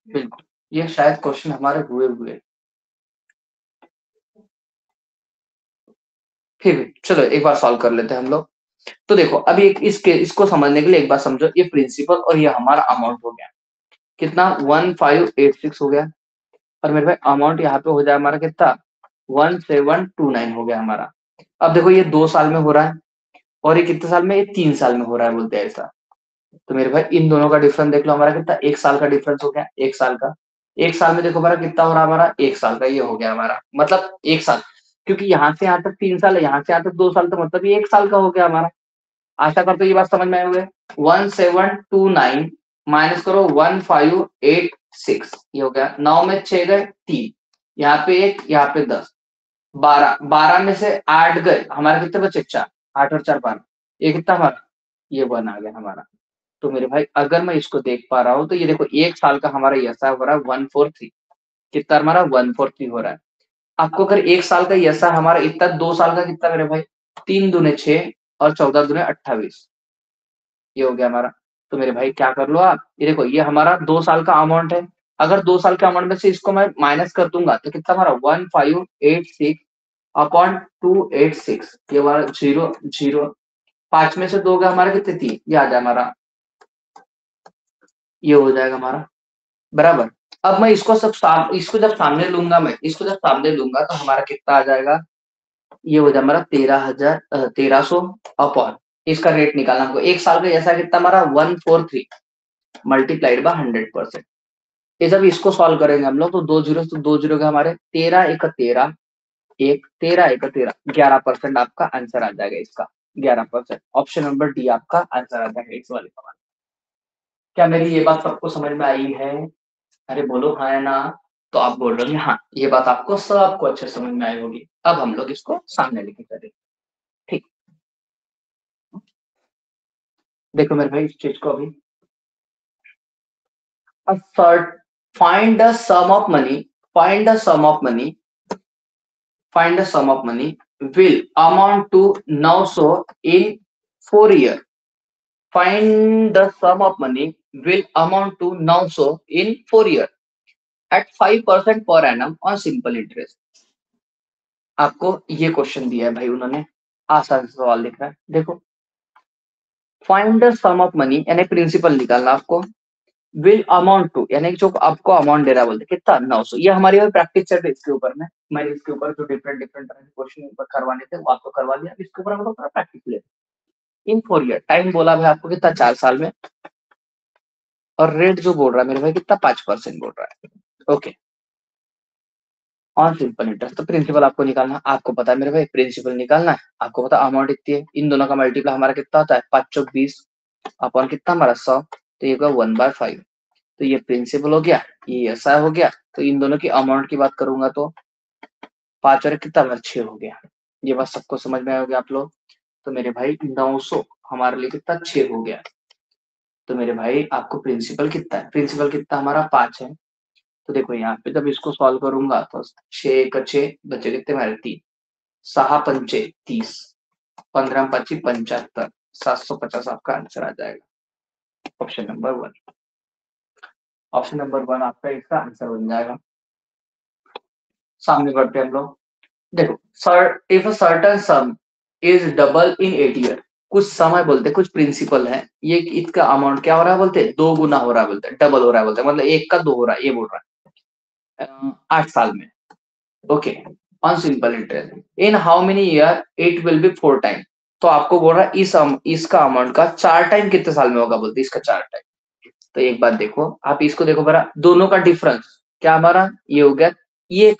बिल्कुल, ये शायद क्वेश्चन हमारे हुए। फिर भी चलो एक बार सॉल्व कर लेते हैं हम लोग। तो देखो अभी एक इसको समझने के लिए एक बार समझो, ये प्रिंसिपल और ये हमारा अमाउंट हो गया कितना 1586 हो गया, और मेरे भाई अमाउंट यहाँ पे हो जाए हमारा कितना 1729 हो गया हमारा। अब देखो ये 2 साल में हो रहा है और ये कितने साल में, ये 3 साल में हो रहा है बोलते हैं ऐसा। तो मेरे भाई इन दोनों का डिफरेंस देख लो, हमारा कितना 1 साल का डिफरेंस हो गया, 1 साल का। 1 साल में देखो हमारा कितना हो रहा है, हमारा 1 साल का ये हो गया हमारा, मतलब 1 साल, क्योंकि यहाँ से यहाँ तक 3 साल है, यहाँ से यहाँ तक 2 साल, तो मतलब ये 1 साल का हो गया हमारा। आशा करते हो ये बात समझ में आए हुए। 1729 माइनस करो 1586, ये हो गया, 9 में 6 गए 3, यहाँ पे 1 यहाँ पे 10, 12, 12 में से 8 गए हमारे कितने बचे 4, 8 और 4 12, ये कितना हमारा, ये 1 आ गया हमारा। तो मेरे भाई अगर मैं इसको देख पा रहा हूँ तो ये देखो 1 साल का हमारा ऐसा हो रहा है 143, कितना हमारा 143 हो रहा है। आपको अगर 1 साल का ऐसा हमारा इतना, 2 साल का कितना मेरे भाई, 3 दूने 6 और 14 दूने 28, ये हो गया हमारा। तो मेरे भाई क्या कर लो आप, ये देखो ये हमारा 2 साल का अमाउंट है, अगर 2 साल के अमाउंट में से इसको मैं माइनस कर दूंगा तो कितना हमारा 1586 अपॉन 286, ये हमारा 0 0, 5 में से 2 गया हमारा कितने 3, ये आ जाए हमारा, ये हो जाएगा हमारा बराबर। अब मैं इसको जब सामने लूंगा, मैं इसको जब सामने लूंगा तो हमारा कितना आ जाएगा, ये हो जाए हमारा 13,000 1300 अपॉन, इसका रेट निकालना हमको 1 साल का ऐसा कितना हमारा 143 मल्टीप्लाइड बाय 100%। ये जब इसको सॉल्व करेंगे हम लोग तो 2 जीरो तो 2 जीरो के हमारे 13 एक 11% आपका आंसर आ जाएगा इसका, 11%। ऑप्शन नंबर डी आपका आंसर आ जाएगा इस वाले सवाल। क्या मेरी ये बात सबको समझ में आई है, अरे बोलो हाँ या ना। तो आप बोल रहे हो हाँ, ये बात आपको सबको अच्छे समझ में आई होगी। अब हम लोग इसको सामने लेके चलेंगे, ठीक। देखो मेरे भाई इस चीज को अभी, find the sum of money, find the sum of money find the sum of money will amount to 900 in 4 years. Find the sum of money will amount to 900 in 4 years at 5% per annum on simple interest. आपको ये question दिया है भाई उन्होंने, आसान सवाल लिखा है। देखो, find the sum of money यानी प्रिंसिपल निकालना आपको, विल अमाउंट टू यानी जो आपको अमाउंट दे रहा है बोलते कितना 900। ये हमारी प्रैक्टिस चल रही है इसके ऊपर में, मैंने इसके ऊपर जो डिफरेंट डिफरेंट तरह के क्वेश्चन करवाने थे वो आपको करवा दिया। इसके ऊपर हम लोग प्रैक्टिस ले इन 4 years। टाइम बोला भाई आपको कितना 4 साल में, और रेट जो बोल रहा है मेरे भाई कितना 5% बोल रहा है। ओके, ऑन सिंपल इंटरेस्ट तो प्रिंसिपल आपको निकालना है। आपको पता है मेरे भाई प्रिंसिपल निकालना है, आपको पता अमाउंट इतनी है, इन दोनों का मल्टीप्लाई हमारा कितना होता है 5 चौक 20 अपॉन कितना हमारा 100, तो ये होगा 1/5। तो ये प्रिंसिपल हो गया, ये ऐसा हो गया। तो इन दोनों की अमाउंट की बात करूंगा तो 5 और कितना हमारा 6 हो गया। ये बात सबको समझ में आओगे आप लोग। तो मेरे भाई 900 हमारे लिए कितना 6 हो गया। तो मेरे भाई आपको प्रिंसिपल कितना है, प्रिंसिपल कितना हमारा 5 है। तो देखो यहाँ पे जब इसको सॉल्व करूंगा तो 6 का 6 बचे कितने हमारे 3, 6 पंचे 30, 15 पच्ची 75, 750 आपका आंसर आ जाएगा। ऑप्शन नंबर 1, ऑप्शन नंबर 1 आपका इसका आंसर बन जाएगा। सामने बढ़ते हैं हम लोग। देखो, sir if a certain some is double in 8 years, कुछ समय बोलते कुछ प्रिंसिपल है, ये इसका अमाउंट क्या हो रहा है बोलते 2 गुना हो रहा है बोलते, डबल हो रहा है बोलते, मतलब 1 का 2 हो रहा है, ये बोल रहा है 8 साल में। Okay, on simple interest in how many year it will be 4 time. तो आपको बोल रहा है इसका अमाउंट का 4 टाइम कितने साल में होगा बोलते, इसका 4 टाइम। तो एक बात देखो, आप इसको देखो बरा, दोनों का डिफरेंस क्या हमारा ये हो गया। ये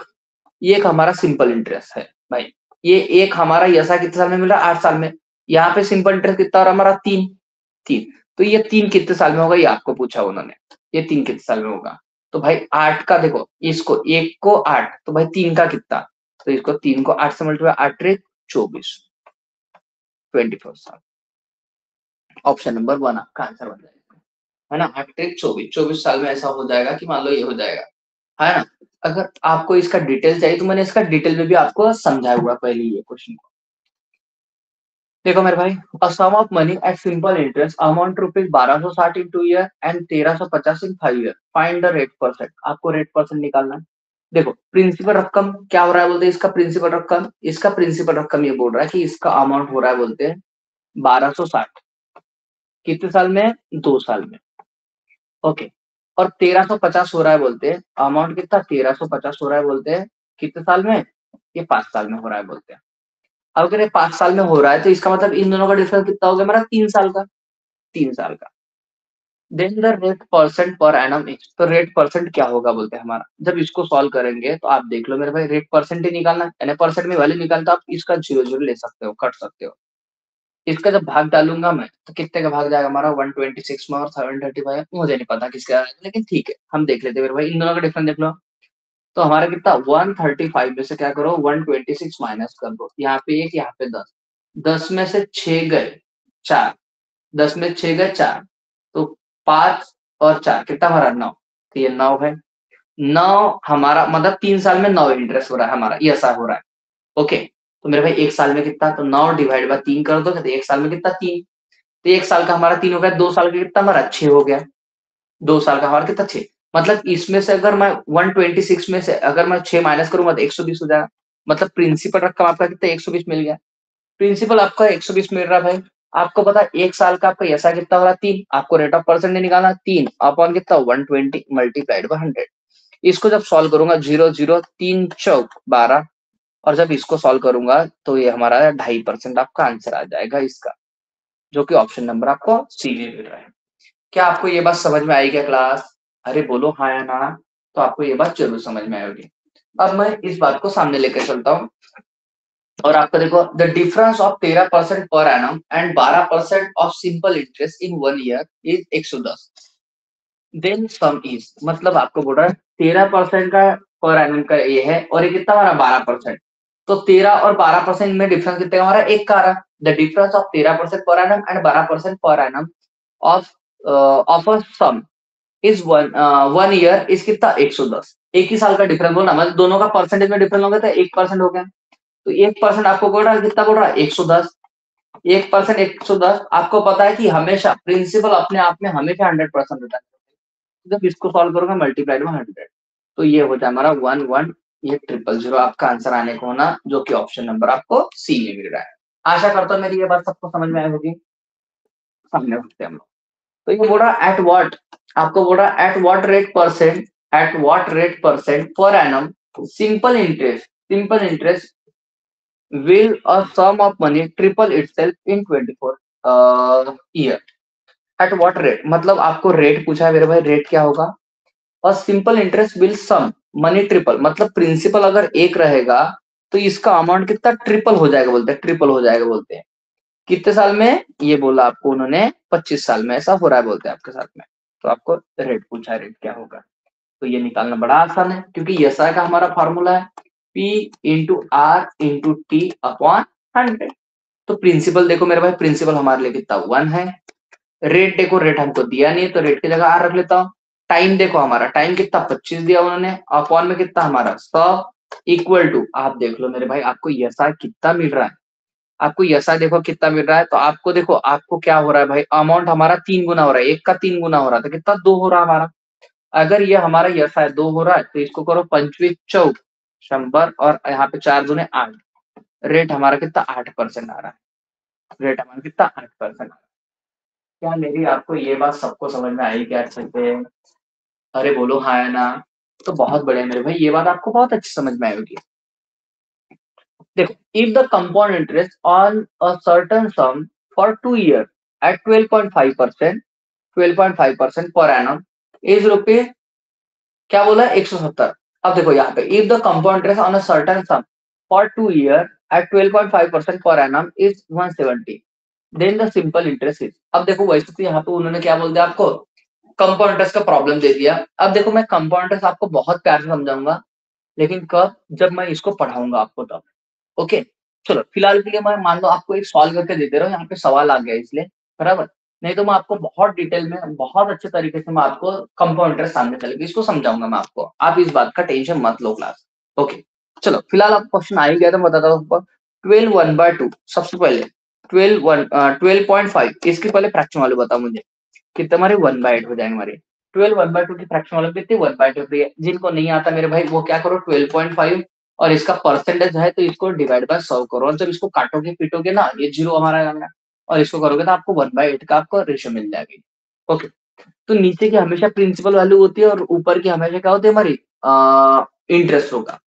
एक हमारा सिंपल इंटरेस्ट है भाई, ये एक हमारा ऐसा कितने साल में मिल रहा है 8 साल में। यहाँ पे सिंपल इंटरेस्ट कितना हो रहा है हमारा 3 3। तो ये 3 कितने साल में होगा ये आपको पूछा उन्होंने, ये 3 कितने साल में होगा। तो भाई 8 का देखो, इसको एक को 8, तो भाई 3 का कितना, तो इसको 3 को 8 से मल्टीप्लाई 8 रे 24, 24 साल। ऑप्शन नंबर 1 आपका आंसर बन जाएगा, है ना। 8 रे 24, 24 साल में ऐसा हो जाएगा कि मान लो ये हो जाएगा, है ना। अगर आपको इसका डिटेल चाहिए तो मैंने इसका डिटेल में भी आपको समझाया हुआ पहले ये क्वेश्चन को। देखो मेरे भाई, a sum of money at simple interest amount rupees 1260 in 2 years and 1350 in 5 years। Find the rate percent, आपको रेट परसेंट निकालना है। देखो, प्रिंसिपल रकम क्या हो रहा है बोलते हैं, इसका प्रिंसिपल रकम ये बोल रहा है कि इसका अमाउंट हो रहा है बोलते हैं 1260 कितने साल में, 2 साल में। ओके, और 1350 हो रहा है बोलते हैं, अमाउंट कितना 1350 हो रहा है बोलते हैं कितने साल में, ये 5 साल में हो रहा है बोलते हैं। अब अगर ये 5 साल में हो रहा है तो इसका मतलब इन दोनों का डिफरेंस कितना हो गया हमारा 3 साल का, 3 साल का। Then the rate percent per annum is, तो रेट परसेंट क्या होगा बोलते हैं हमारा, जब इसको सॉल्व करेंगे तो आप देख लो मेरे भाई, रेट परसेंट ही निकालना है, यानी परसेंट में वैल्यू निकालता आप इसका 0 0 ले सकते हो, कट सकते हो। इसका जब भाग डालूंगा मैं तो कितने का भाग जाएगा हमारा 126 में और 735, मुझे नहीं पता किसका आएगा, लेकिन ठीक है हम देख लेते हैं मेरे भाई, इन दोनों का डिफरेंस देख लो। तो हमारा कितना 135 में से क्या करो 126 माइनस कर दो, यहाँ पे 1 यहाँ पे 10, 10 में से 6 गए 4, 10 में 6 गए 4, तो 5 और 4 कितना हमारा 9, तो ये 9 है। 9 हमारा मतलब 3 साल में 9 इंटरेस्ट हो रहा है हमारा, ये ऐसा हो रहा है। ओके, तो मेरे भाई 1 साल में कितना, तो 9 डिवाइड बाय 3 कर दो, तो 1 साल में कितना 3, तो 1 साल का हमारा 3 हो गया, 2 साल का कितना हमारा 6 हो गया, 2 साल का हमारा कितना 6। मतलब इसमें से अगर मैं 126 में से अगर मैं 6 माइनस करूंगा तो 120 हो जाएगा। मतलब प्रिंसिपल रकम आपका कितना 120 मिल गया, प्रिंसिपल आपका 120 मिल रहा है भाई। आपको पता है 1 साल का आपका ऐसा कितना हो रहा है 3, आपको रेट ऑफ परसेंट नहीं निकालना, 3 अपॉन कितना 120 मल्टीप्लाइड बाय 100। इसको जब सॉल्व करूंगा 0 0 3 चौक 12, और जब इसको सॉल्व करूंगा तो ये हमारा 2.5% आपका आंसर आ जाएगा इसका, जो कि ऑप्शन नंबर आपको सी में मिल रहा है। क्या आपको ये बात समझ में आई क्या क्लास, अरे बोलो हाँ या ना। तो आपको ये बात जरूर समझ में आएगी। अब मैं इस बात को सामने लेकर चलता हूँ, और आपका देखो the difference of 13% per annum and 12% of simple interest in 1 year is 110। Then sum is, मतलब आपको बोल रहा है 13% का पर एनम का ये है, और ये कितना हमारा 12%, तो 13 और 12% में डिफरेंस कितना हमारा एक का आ रहा। The difference of 13% per annum and 12% per annum of of a some is 1 year is कितना 110, एक ही साल का डिफरेंस बोला, मतलब दोनों का परसेंटेज में डिफरेंस हो गया तो 1% हो गया। तो 1% आपको बोल रहा है कितना बोल रहा है 110, 1% 110। आपको पता है कि हमेशा प्रिंसिपल अपने आप में हमेशा 100% होता है, जब इसको सॉल्व करोगे मल्टीप्लाइड में 100, तो ये हो जाए हमारा 11, ये 000 आपका आंसर आने को होना, जो कि ऑप्शन नंबर आपको सी में मिल रहा है। आशा करता हूँ मेरी ये बात सबको समझ में आई होगी। समझने सकते हम लोग। तो ये बोल रहा एट व्हाट, आपको बोल रहा eight what rate percent per annum simple interest will a sum of money triple itself in 24 year। Eight what rate मतलब आपको रेट पूछा है मेरे भाई, रेट क्या होगा। और simple interest will sum money triple, मतलब प्रिंसिपल अगर एक रहेगा तो इसका अमाउंट कितना ट्रिपल हो जाएगा बोलते हैं, ट्रिपल हो जाएगा बोलते हैं। कितने साल में ये बोला आपको उन्होंने, 25 साल में ऐसा हो रहा है बोलते हैं आपके साथ में। तो आपको रेट पूछा है, रेट क्या होगा। तो ये निकालना बड़ा आसान है, क्योंकि एसआई का हमारा फॉर्मूला है P into R into T upon 100। तो प्रिंसिपल देखो मेरे भाई, प्रिंसिपल हमारे लिए कितना 1 है। रेट देखो, रेट हमको दिया नहीं है तो रेट की जगह आर रख लेता हूँ। टाइम देखो, हमारा टाइम कितना 25 दिया उन्होंने, अपॉन में कितना हमारा 100, इक्वल टू आप देख लो मेरे भाई आपको एसआई कितना मिल रहा है। आपको एसआई देखो कितना मिल रहा है, तो आपको देखो आपको क्या हो रहा है भाई, अमाउंट हमारा 3 गुना हो रहा है, एक का 3 गुना हो रहा था, कितना 2 हो रहा है हमारा। अगर ये हमारा एसआई 2 हो रहा है तो इसको करो 25 चौक 100 और यहाँ पे 4 दूने 8, रेट हमारा कितना 8% आ रहा है। रेट हमारा कितना 8% आ रहा है। क्या मेरी आपको ये बात सबको समझ में आई क्या अच्छे से? अरे बोलो हाँ या ना। तो बहुत बढ़िया मेरे भाई, ये बात आपको बहुत अच्छी समझ में आई होगी। देखो, if the compound interest on a certain sum for 2 year at 12.5%, 12.5% per annum is rupees, क्या बोला 170। अब देखो यहाँ पे, if the compound interest on a certain sum for 2 year at 12.5% per annum is 170, then the simple interest is. अब देखो वैसे तो यहाँ पे उन्होंने क्या बोल दिया आपको, कंपाउंड इंटरेस्ट का प्रॉब्लम दे दिया। अब देखो मैं कंपाउंड इंटरेस्ट आपको बहुत प्यार से समझाऊंगा, लेकिन कब, जब मैं इसको पढ़ाऊंगा आपको तब। ओके, चलो फिलहाल के लिए मैं मान लो आपको एक सॉल्व करके दे दे रहा हूँ, यहाँ पे सवाल आ गया इसलिए, बराबर। नहीं तो मैं आपको बहुत डिटेल में बहुत अच्छे तरीके से मैं आपको कंपाउंड इंटरेस्ट सामने चलेगी इसको समझाऊंगा मैं आपको, आप इस बात का टेंशन मत लो क्लास। ओके, चलो फिलहाल आप क्वेश्चन आ ही गया तो मैं बताता हूँ। 12 1/2 सबसे पहले, 12.5 इसके पहले फ्रैक्शन वाले बताओ मुझे कितने हमारे 1/8 हो जाएंगे हमारे। 12 1/2 की फ्रैक्शन वाले कितनी 1/2 होती है, जिनको नहीं आता मेरे भाई वो क्या करो 12.5 और इसका परसेंटेज है तो इसको डिवाइड बाय 100 करो, और जब इसको काटोगे पीटोगे ना ये जीरो हमारा आएगा, और इसको करोगे तो आपको 1/8 का आपको रेशियो मिल जाएगी। ओके, तो नीचे की हमेशा प्रिंसिपल वैल्यू होती है और ऊपर की हमेशा क्या होती है हमारी इंटरेस्ट होगा।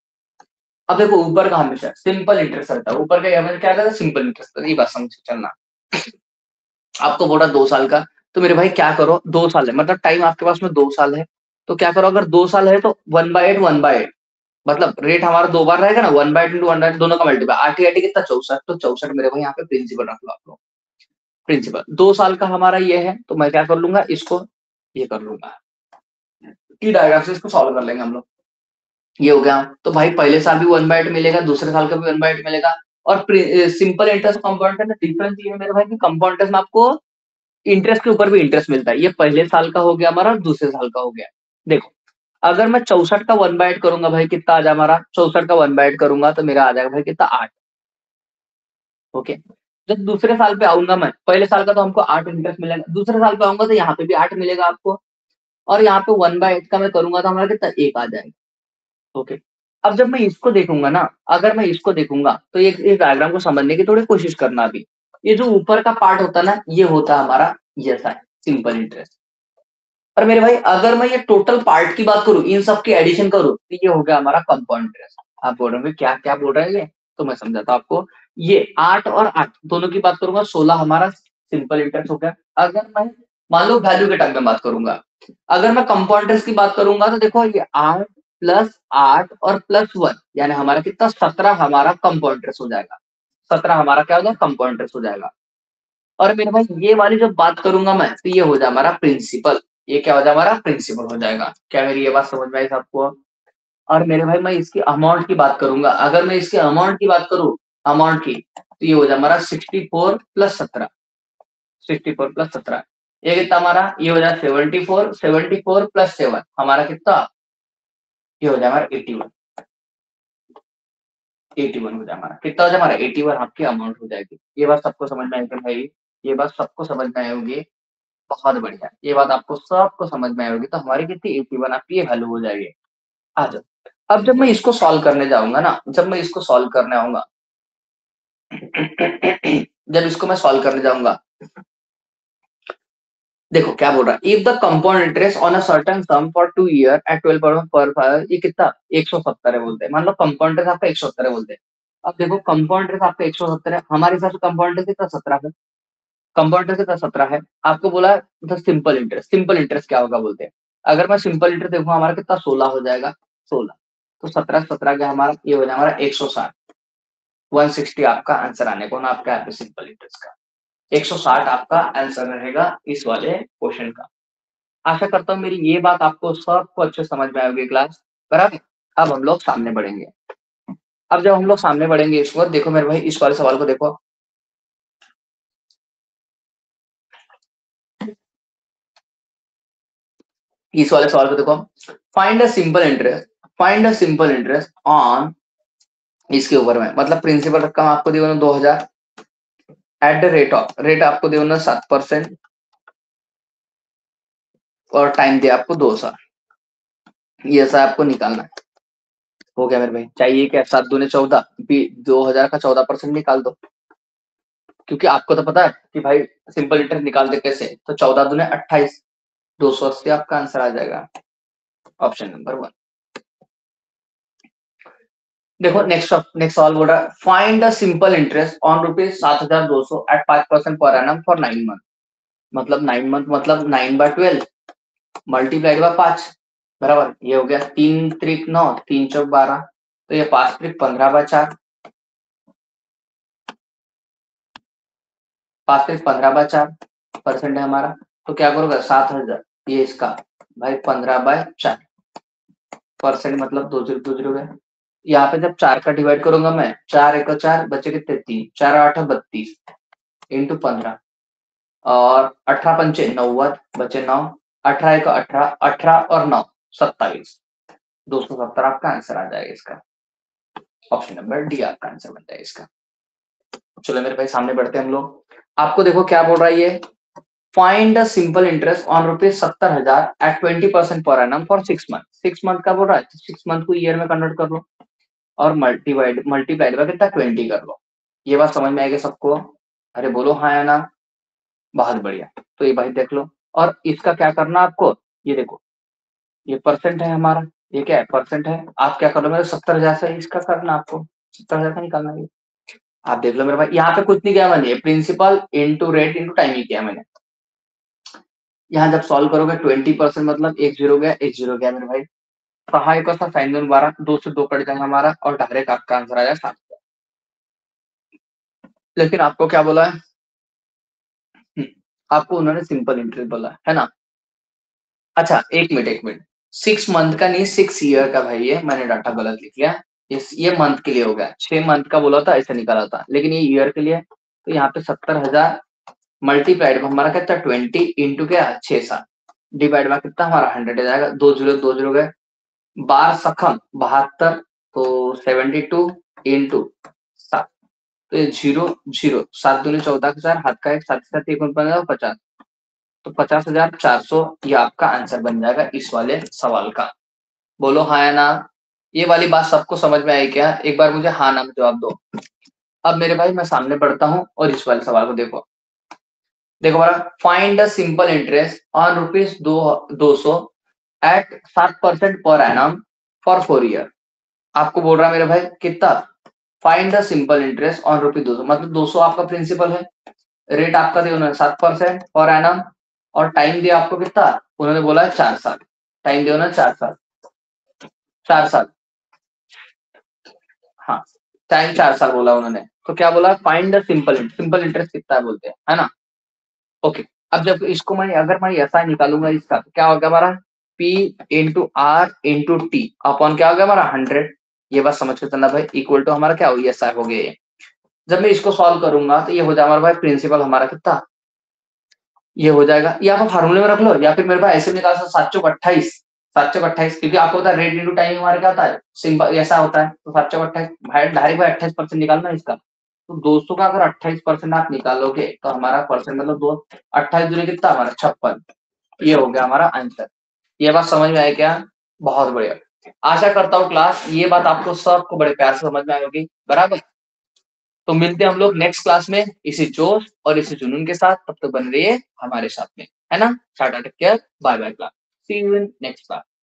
अब देखो ऊपर का हमेशा सिंपल इंटरेस्ट रहता है, ऊपर का हमेशा क्या रहता है सिंपल इंटरेस्ट, ये बात समझ के चलना। आपको बोला 2 साल का, तो मेरे भाई क्या करो 2 साल है मतलब टाइम आपके पास में 2 साल है, तो क्या करो अगर 2 साल है तो 1/8 1/8, मतलब रेट हमारा 2 बार रहेगा ना, 1/8 इंटू 1/8 दोनों का मल्टीपल, आठ आठ कितना 64, तो 64 मेरे भाई यहाँ पे प्रिंसिपल रख लो आप लोग। प्रिंसिपल 2 साल का हमारा ये है तो मैं क्या कर लूंगा इसको, ये कर लूंगा, टी डायग्राम से इसको सॉल्व कर लेंगे हम लोग। ये हो गया, तो भाई पहले साल भी 1/8 मिलेगा, दूसरे साल का भी 1/8 मिलेगा। और सिंपल इंटरेस्ट कंपाउंड में डिफरेंस ये है मेरे भाई कि कंपाउंड इंटरेस्ट में आपको इंटरेस्ट के ऊपर भी इंटरेस्ट मिलता है, ये पहले साल का हो गया हमारा और दूसरे साल का हो गया। देखो अगर मैं 64 का 1/8 करूंगा भाई कितना आ जाए हमारा, 64 का 1/8 करूंगा तो मेरा आ जाएगा भाई कितना 8। ओके, जब दूसरे साल पे आऊंगा मैं, पहले साल का तो हमको 8 इंटरेस्ट मिलेगा, दूसरे साल पे आऊंगा तो यहाँ पे भी 8 मिलेगा आपको, और यहाँ पे 1/8 का मैं करूंगा तो हमारा कितना 1 आ जाएगा। ओके, अब जब मैं इसको देखूंगा ना, अगर मैं इसको देखूंगा तो ये इस डायग्राम को समझने की थोड़ी कोशिश करना अभी। ये जो ऊपर का पार्ट होता है ना ये होता है हमारा ऐसा है सिंपल इंटरेस्ट। और मेरे भाई अगर मैं ये टोटल पार्ट की बात करूं, इन सब की एडिशन करूं तो ये हो गया हमारा कंपाउंड इंटरेस्ट। आप बोल रहे हो क्या क्या बोल रहे हैं ये, तो मैं समझाता हूं आपको। ये 8 और 8 दोनों की बात करूंगा 16 हमारा सिंपल इंटरेस्ट हो गया। अगर मैं मान लो वैल्यू के टर्म में बात करूंगा, अगर मैं कंपाउंड इंटरेस्ट की बात करूंगा तो देखो ये 8 प्लस 8 और प्लस 1 यानी हमारा कितना 17 हमारा कंपाउंड इंटरेस्ट हो जाएगा। 17 हमारा क्या होगा कंपाउंड इंटरेस्ट हो जाएगा। और मेरे भाई ये वाली जब बात करूंगा मैं तो ये हो जाए हमारा प्रिंसिपल, ये क्या हो जाए हमारा प्रिंसिपल हो जाएगा। क्या मेरी ये बात समझ में आई सबको? और मेरे भाई मैं इसकी अमाउंट की बात करूंगा, अगर मैं इसके अमाउंट की बात करूं, अमाउंट की, तो ये हो जाए हमारा 64 प्लस 17, 64 प्लस 17। ये कितना हमारा, ये हो जाए 74, 74 प्लस 7 हमारा कितना, ये हो जाए हमारा 81, 81 हो जाए हमारा, कितना हो जाए हमारा 81 आपकी अमाउंट हो जाएगी। ये बात सबको समझ में आएगी भाई, ये बात सबको समझ में आई होगी, बहुत बढ़िया, ये बात आपको सबको समझ में आई होगी। तो हमारी कितनी 81 आपकी ये वैल्यू हो जाएगी। आ जाओ, अब जब मैं इसको सॉल्व करने जाऊंगा ना, जब मैं इसको सॉल्व करने आऊंगा जब इसको मैं सॉल्व करने जाऊंगा, देखो क्या बोल रहा है, if the compound interest on a certain sum for 2 year at 12% per, ये कितना 170 है बोलते हैं, मान लो कंपाउंड इंटरेस्ट आपका 170 है बोलते हैं। अब देखो कंपाउंड इंटरेस्ट आपका 170 है, हमारे हिसाब से कंपाउंड इंटरेस्ट कितना 17 है, कंपाउंड इंटरेस्ट कितना 17 है। आपको बोला the simple interest, simple interest क्या होगा बोलते हैं, अगर मैं सिंपल इंटरेस्ट देखूँ हमारा कितना 16 हो जाएगा, 16, तो 17 का हमारा ये हो जाएगा हमारा 160, 160 आपका आंसर आने को ना आपका यहाँ पे सिंपल इंटरेस्ट का 160 आपका आंसर रहेगा इस वाले क्वेश्चन का। आशा करता हूँ मेरी ये बात आपको सबको अच्छे समझ में आएगी क्लास, बराबर। अब हम लोग सामने बढ़ेंगे, अब जब हम लोग सामने बढ़ेंगे इसको देखो मेरे भाई, इस वाले सवाल को देखो, इस वाले सवाल को देखो, find a simple interest, find a simple interest on, इसके ऊपर में मतलब प्रिंसिपल रकम आपको दिया 2000 eight the rate of, rate आपको दिया 7% और टाइम दिया आपको 2 साल, ये ऐसा आपको निकालना है। हो गया मेरे भाई, चाहिए क्या, 7 दूने 14, 2000 का 14% निकाल दो, क्योंकि आपको तो पता है कि भाई सिंपल इंटरेस्ट निकालते कैसे, तो 14 दूने 28, 280 आपका आंसर आ जाएगा, ऑप्शन नंबर 1। देखो नेक्स्ट नेक्स्ट सवाल बोल रहा है, find the simple interest on ₹7200 at 5% per annum for 9 month, मतलब 9 मंथ मतलब 9/12 मल्टीप्लाइड बाय 5, बराबर, ये हो गया 3 त्रिक 9, 3 चौक 12, तो ये 5 त्रिक 15/4, 5 त्रिक 15/4 परसेंट है हमारा, तो क्या करोगे 7000, ये इसका भाई 15/4 परसेंट मतलब 2 0 है। यहाँ पे जब 4 का डिवाइड करूंगा मैं, 4 1 4 बचे कितने 3, 4 8 32 इंटू 15, और 18 पंचे 90 बचे 9, 18 1 18, 18 और 9 27, 270 आपका आंसर आ जाएगा इसका, ऑप्शन नंबर डी आपका आंसर बन जाएगा इसका। चलो मेरे भाई सामने बढ़ते हैं हम लोग, आपको देखो क्या बोल रहा है ये, find the simple interest on ₹70,000 at 20% per annum for 6 month, 6 month का बोल रहा है, 6 मंथ को ईयर में कन्वर्ट कर लो और मल्टीप्लाइड का कितना 20 कर लो। ये बात समझ में आएगी सबको, अरे बोलो हाँ या ना, बहुत बढ़िया। तो ये भाई देख लो, और इसका क्या करना आपको, ये देखो ये परसेंट है हमारा, ये क्या है परसेंट है, आप क्या कर लो मेरे 70,000 से इसका करना आपको, 70,000 का निकालना है। आप देख लो मेरे भाई, यहाँ पे कुछ नहीं किया मैंने, principal into rate into time ही किया मैंने। यहाँ जब सॉल्व करोगे 20% मतलब 1 0 गया, 1 0 गया मेरे भाई, सहायक का साइन 12, 2 से 2 कट जाएगा हमारा और डायरेक्ट आपका आंसर आ जाएगा 7। लेकिन आपको क्या बोला है, आपको उन्होंने सिंपल इंटरेस्ट बोला है ना। अच्छा एक मिनट एक मिनट, 6 मंथ का नहीं 6 ईयर का भाई, ये मैंने डाटा गलत लिख लिया, ये मंथ के लिए हो गया, 6 मंथ का बोला था ऐसे निकाला था, लेकिन ये ईयर के लिए है। तो यहाँ पे 70,000 मल्टीप्लाइड हमारा कितना 20 इंटू क्या 6 साल डिवाइड में कितना हमारा 100 आ जाएगा, 2 0 गए, 12 सखम 72, तो 72 इंटू 7, तो ये 0 0, 7 दूनी 14 के 4, हाथ का 1, 7 7 1 50, तो 50,400 ये आपका आंसर बन जाएगा इस वाले सवाल का। बोलो हाँ या ना, ये वाली बात सबको समझ में आई क्या, एक बार मुझे हाँ ना में जवाब दो। अब मेरे भाई मैं सामने बढ़ता हूँ और इस वाले सवाल को देखो, देखो बड़ा, find the simple interest on ₹200 at 7% per annum for 4 year. आपको बोल रहा है मेरे भाई कितना, find the simple interest on ₹200, मतलब 200 आपका प्रिंसिपल है, रेट आपका दिया उन्होंने 7% पर एनम, और टाइम दिया आपको कितना, उन्होंने बोला है 4 साल, टाइम दिया उन्होंने 4 साल, 4 साल, हाँ टाइम 4 साल बोला उन्होंने, तो क्या बोला फाइंड द सिंपल इंटरेस्ट कितना है बोलते हैं, है ना। ओके, अब जब इसको मैं अगर मैं ऐसा निकालूंगा इसका, तो क्या होगा हमारा P into R into T upon क्या होगा हमारा 100, ये बात समझ के चलना भाई, इक्वल टू हमारा क्या हो गया ऐसा हो गया ये। जब मैं इसको सॉल्व करूंगा तो ये हो जाएगा हमारा भाई प्रिंसिपल हमारा कितना ये हो जाएगा, ये आप फार्मूले में रख लो, या फिर मेरे पास ऐसे निकाल सकते 7 चौक 28, 7 चौक 28, क्योंकि आपको पता है रेट इंटू टाइम हमारे क्या होता है, सिंपल ऐसा होता है। तो 7 चौक 28 डायरेक्ट भाई 28% निकालना है इसका। तो 200 का अगर 28% आप निकालोगे तो हमारा परसेंट मतलब दो 28 दूनी कितना हमारा 56। ये हो गया हमारा आंसर। ये बात समझ में आया क्या? बहुत बढ़िया। आशा करता हूँ क्लास ये बात आपको सबको बड़े प्यार से समझ में आई होगी, बराबर। तो मिलते हैं हम लोग नेक्स्ट क्लास में इसी जोश और इसी जुनून के साथ, तब तक बन रही है हमारे साथ में, है ना। Tata take care, bye bye class, see you in next class.